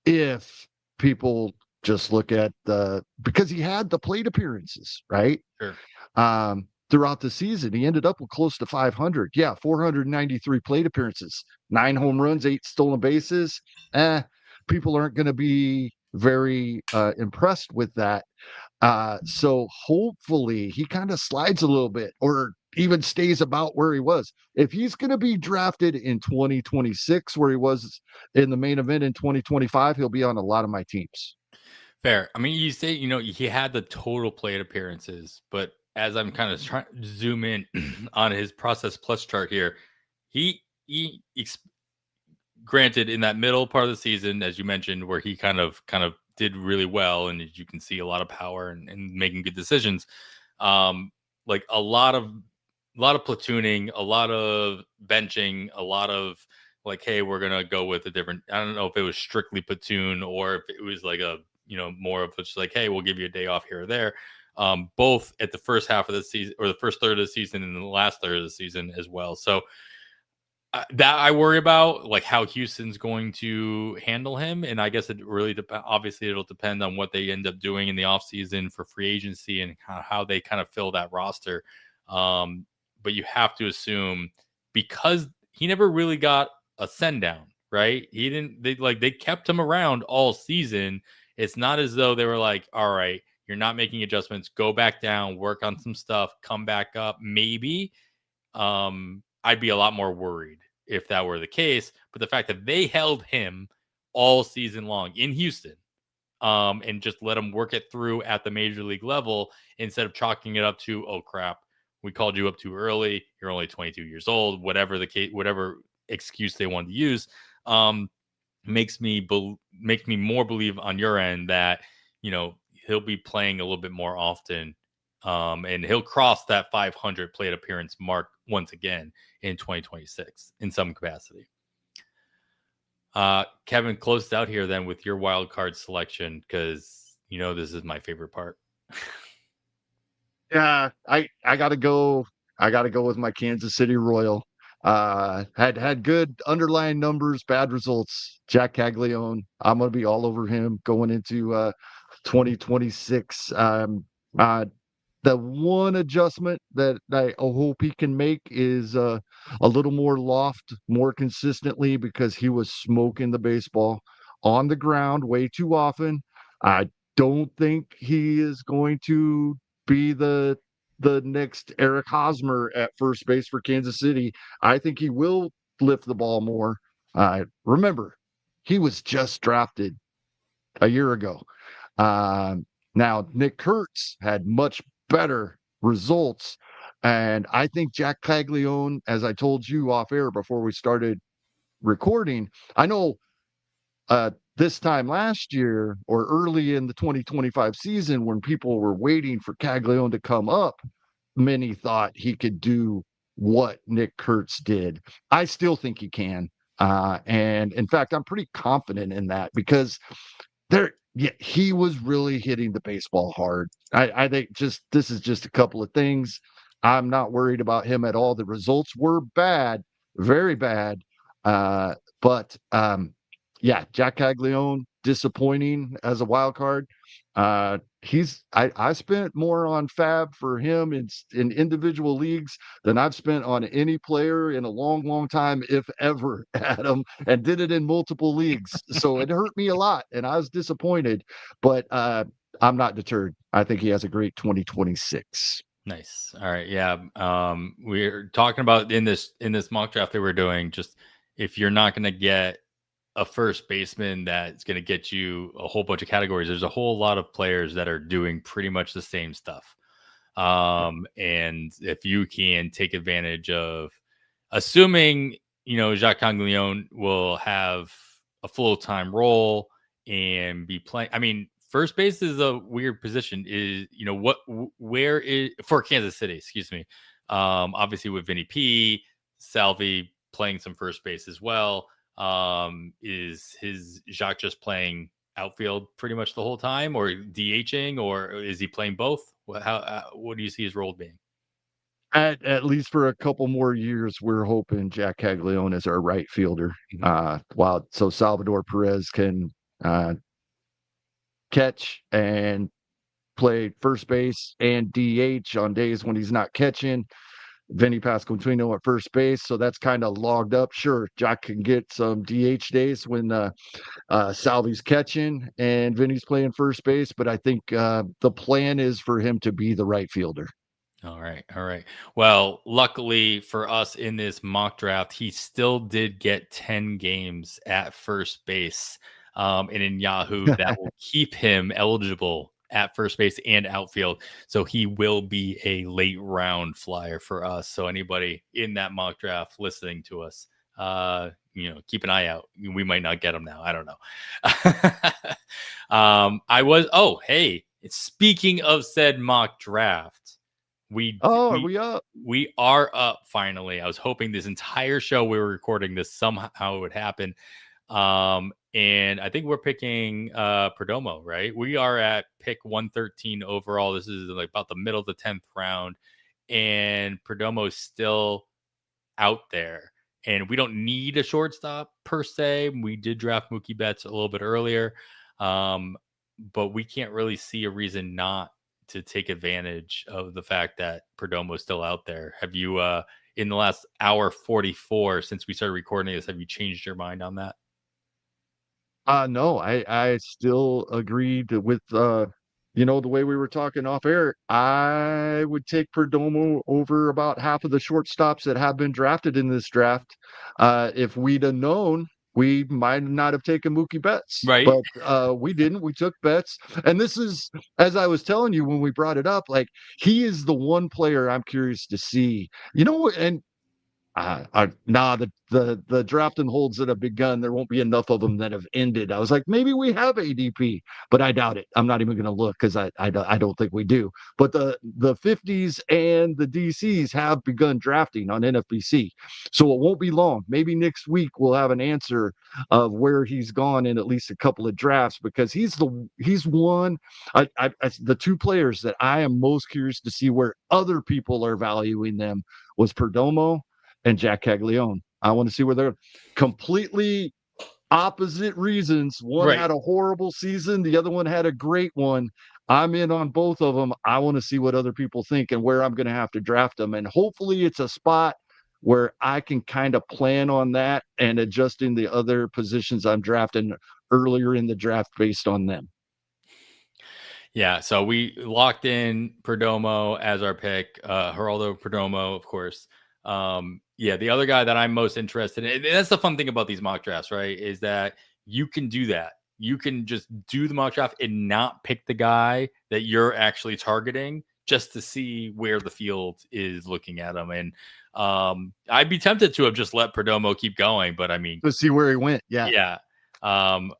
if people just look at because he had the plate appearances, right? Sure. Throughout the season, he ended up with close to 500. Yeah, 493 plate appearances, 9 home runs, 8 stolen bases. People aren't going to be very impressed with that. So hopefully he kind of slides a little bit or even stays about where he was. If he's going to be drafted in 2026, where he was in the main event in 2025, he'll be on a lot of my teams. Fair. I mean, you say, he had the total plate appearances, but as I'm kind of trying to zoom in on his process plus chart here, granted in that middle part of the season, as you mentioned, where he kind of did really well, and as you can see, a lot of power and making good decisions. Like a lot of platooning, a lot of benching, a lot of like, hey, we're gonna go with a different. I don't know if it was strictly platoon or if it was like a more of just like, hey, we'll give you a day off here or there. Both at the first half of the season or the first third of the season and the last third of the season as well. So That I worry about, like how Houston's going to handle him. And I guess it really obviously it'll depend on what they end up doing in the offseason for free agency and how they kind of fill that roster. But you have to assume, because he never really got a send down, right? He didn't, they kept him around all season. It's not as though they were like, all right, you're not making adjustments, go back down, work on some stuff, come back up. Maybe I'd be a lot more worried if that were the case. But the fact that they held him all season long in Houston, and just let him work it through at the major league level instead of chalking it up to, oh crap, we called you up too early, you're only 22 years old, whatever the case, whatever excuse they wanted to use, makes me more believe on your end that, he'll be playing a little bit more often, and he'll cross that 500 plate appearance mark once again in 2026 in some capacity. Kevin, closed out here then with your wild card selection, because this is my favorite part. Yeah, I gotta go. I gotta go with my Kansas City Royal. Had good underlying numbers, bad results. Jack Caglione. I'm gonna be all over him going into 2026. The one adjustment that I hope he can make is a little more loft, more consistently, because he was smoking the baseball on the ground way too often. I don't think he is going to be the next Eric Hosmer at first base for Kansas City. I think he will lift the ball more. Remember, he was just drafted a year ago. Now, Nick Kurtz had much better results. And I think Jack Caglione, as I told you off air before we started recording, I know this time last year or early in the 2025 season, when people were waiting for Caglione to come up, many thought he could do what Nick Kurtz did. I still think he can. And in fact, I'm pretty confident in that, because yeah, he was really hitting the baseball hard. I think this is just a couple of things. I'm not worried about him at all. The results were bad, very bad. But yeah, Jack Caglione, disappointing as a wild card. I spent more on FAAB for him in individual leagues than I've spent on any player in a long, long time, if ever, Adam, and did it in multiple leagues. So it hurt me a lot, and I was disappointed. But I'm not deterred. I think he has a great 2026. Nice. All right. Yeah. We're talking about in this mock draft that we're doing, just if you're not going to get a first baseman that's going to get you a whole bunch of categories, there's a whole lot of players that are doing pretty much the same stuff. And if you can take advantage of, assuming, Jacques Caglione will have a full-time role and be playing. I mean, first base is a weird position. Is, where is, for Kansas City, excuse me. Obviously with Vinny P, Salvi playing some first base as well. Is Jacques just playing outfield pretty much the whole time, or DHing, or is he playing both? What do you see his role being? At least for a couple more years, we're hoping Jack Caglione is our right fielder. While so Salvador Perez can catch and play first base and DH on days when he's not catching. Vinny Pasquantino at first base, so that's kind of logged up. Sure, Jack can get some DH days when Salvi's catching and Vinny's playing first base, but I think the plan is for him to be the right fielder. All right. All right. Well, luckily for us in this mock draft, he still did get 10 games at first base. And in Yahoo, that will keep him eligible at first base and outfield. So he will be a late round flyer for us. So anybody in that mock draft listening to us, keep an eye out. We might not get him now. I don't know. Hey, speaking of said mock draft, are we up? We are up finally. I was hoping this entire show we were recording this somehow would happen. And I think we're picking Perdomo, right? We are at pick 113 overall. This is like about the middle of the 10th round, and Perdomo is still out there. and we don't need a shortstop per se. We did draft Mookie Betts a little bit earlier, but we can't really see a reason not to take advantage of the fact that Perdomo is still out there. Have you, in the last hour 44 since we started recording this, have you changed your mind on that? No, I still agreed with the way we were talking off air. I would take Perdomo over about half of the shortstops that have been drafted in this draft. If we'd have known, we might not have taken Mookie Betts, Right. but we didn't. We took Betts, and this is, as I was telling you when we brought it up, like he is the one player I'm curious to see. And the drafting holds that have begun, there won't be enough of them that have ended. I was like, maybe we have ADP, but I doubt it. I'm not even going to look because I don't think we do. But the 50s and the DCs have begun drafting on NFBC, so it won't be long. Maybe next week we'll have an answer of where he's gone in at least a couple of drafts, because he's one. The two players that I am most curious to see where other people are valuing them was Perdomo and Jack Caglione. I want to see where they're completely opposite reasons. One Right. had a horrible season, the other one had a great one. I'm in on both of them. I want to see what other people think and where I'm going to have to draft them. And hopefully it's a spot where I can kind of plan on that and adjusting the other positions I'm drafting earlier in the draft based on them. Yeah, so we locked in Perdomo as our pick, Geraldo Perdomo, of course. Yeah, the other guy that I'm most interested in, and that's the fun thing about these mock drafts, right, is that you can do that. You can just do the mock draft and not pick the guy that you're actually targeting just to see where the field is looking at him. And I'd be tempted to have just let Perdomo keep going, but I mean, To see where he went. Yeah. yeah. Um,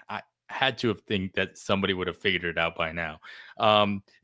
I had to have think that somebody would have figured it out by now.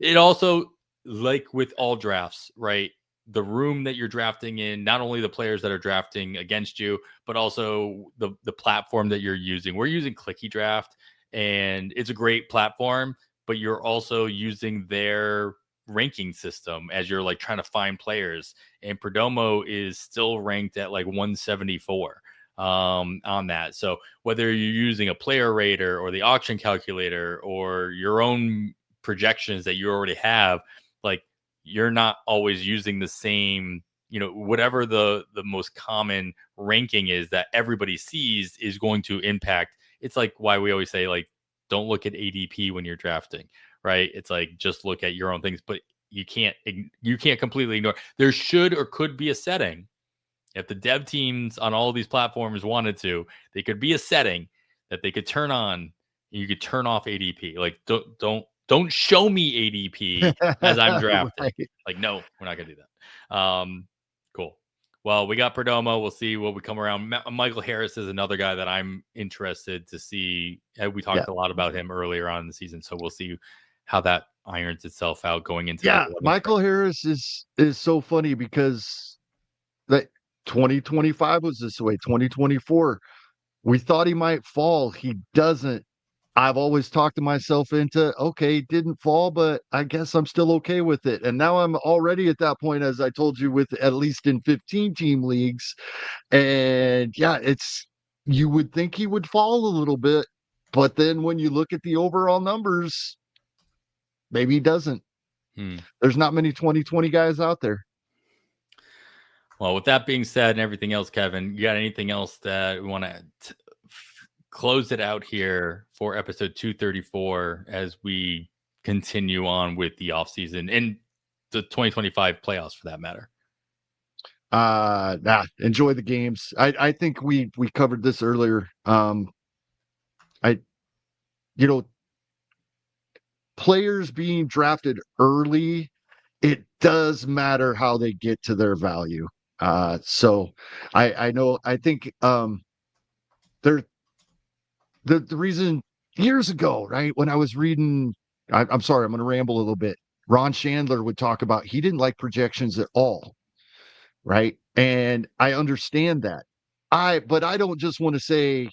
It also, like with all drafts, right? The room that you're drafting in, not only the players that are drafting against you, but also the platform that you're using. We're using Clicky Draft, and it's a great platform, but you're also using their ranking system as you're like trying to find players. And Perdomo is still ranked at like 174 on that. So whether you're using a player rater or the auction calculator or your own projections that you already have, like you're not always using the same, whatever the most common ranking is that everybody sees is going to impact. It's like why we always say, like, don't look at ADP when you're drafting, right? It's like just look at your own things, but you can't completely ignore. There should or could be a setting. If the dev teams on all of these platforms wanted to, they could be a setting that they could turn on. You could turn off ADP. Like don't show me ADP as I'm drafting. Right. Like, no, we're not gonna do that. Cool. Well, we got Perdomo. We'll see what we come around. Michael Harris is another guy that I'm interested to see. We talked a lot about him earlier on in the season, so we'll see how that irons itself out going into. Yeah, Michael Harris is so funny because that 2025 was this way. 2024, we thought he might fall. He doesn't. I've always talked to myself into, okay, didn't fall, but I guess I'm still okay with it. And now I'm already at that point, as I told you, with at least in 15 team leagues. And yeah, you would think he would fall a little bit, but then when you look at the overall numbers, maybe he doesn't. There's not many 2020 guys out there. Well, with that being said and everything else, Kevin, you got anything else that we want to close it out here for episode 234 as we continue on with the offseason and the 2025 playoffs for that matter? Enjoy the games. I think we covered this earlier. Players being drafted early, it does matter how they get to their value. So I know, I think there the reason years ago, right, when I was reading, I'm sorry, I'm going to ramble a little bit. Ron Chandler would talk about he didn't like projections at all, right? And I understand that. But I don't just want to say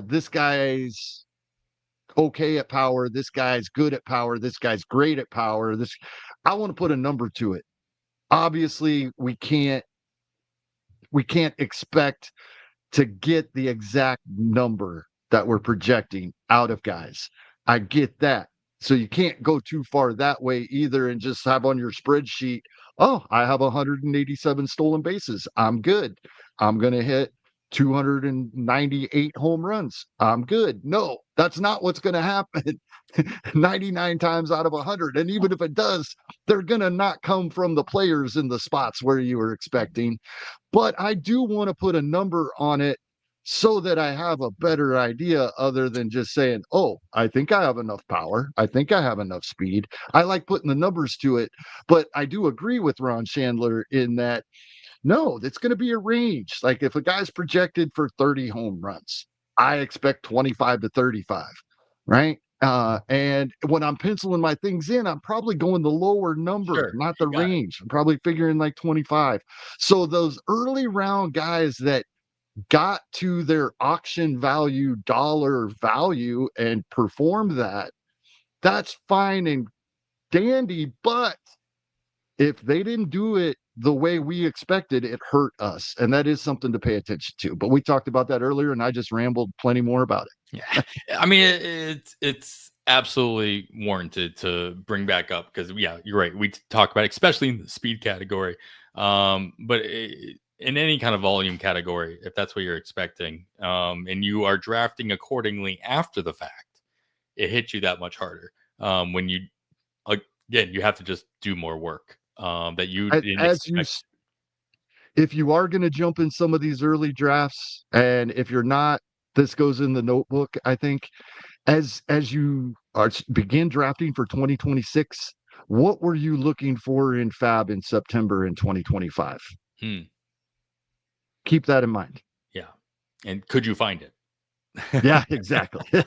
this guy's okay at power, this guy's good at power, this guy's great at power. I want to put a number to it. Obviously, we can't we can't expect to get the exact number that we're projecting out of guys. I get that. So you can't go too far that way either and just have on your spreadsheet, oh, I have 187 stolen bases. I'm good. I'm going to hit 298 home runs. I'm good. No, that's not what's going to happen 99 times out of 100. And even if it does, they're going to not come from the players in the spots where you were expecting. But I do want to put a number on it so that I have a better idea other than just saying, oh, I think I have enough power. I think I have enough speed. I like putting the numbers to it. But I do agree with Ron Chandler in that, no, it's going to be a range. Like if a guy's projected for 30 home runs, I expect 25 to 35, right? And when I'm penciling my things in, I'm probably going the lower number, Sure, not the you got it. range. I'm probably figuring like 25. So those early round guys that got to their auction value dollar value and performed that, that's fine and dandy. But if they didn't do it the way we expected, it hurt us. And that is something to pay attention to. But we talked about that earlier, and I just rambled plenty more about it. Yeah, I mean it's absolutely warranted to bring back up because yeah, you're right. We talk about it, especially in the speed category, but in any kind of volume category, if that's what you're expecting, and you are drafting accordingly after the fact, it hits you that much harder. When you again, you have to just do more work that you didn't As you expect. if you are going to jump in some of these early drafts, and if you're not, this goes in the notebook. I think as you begin drafting for 2026, what were you looking for in FAAB in September in 2025? Keep that in mind. Yeah, and could you find it? Yeah, exactly.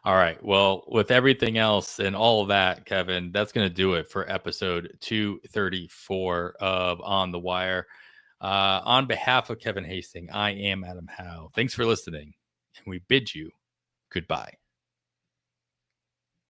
All right. Well, with everything else and all of that, Kevin, that's going to do it for episode 234 of On the Wire. On behalf of Kevin Hasting, I am Adam Howe. Thanks for listening, and we bid you goodbye.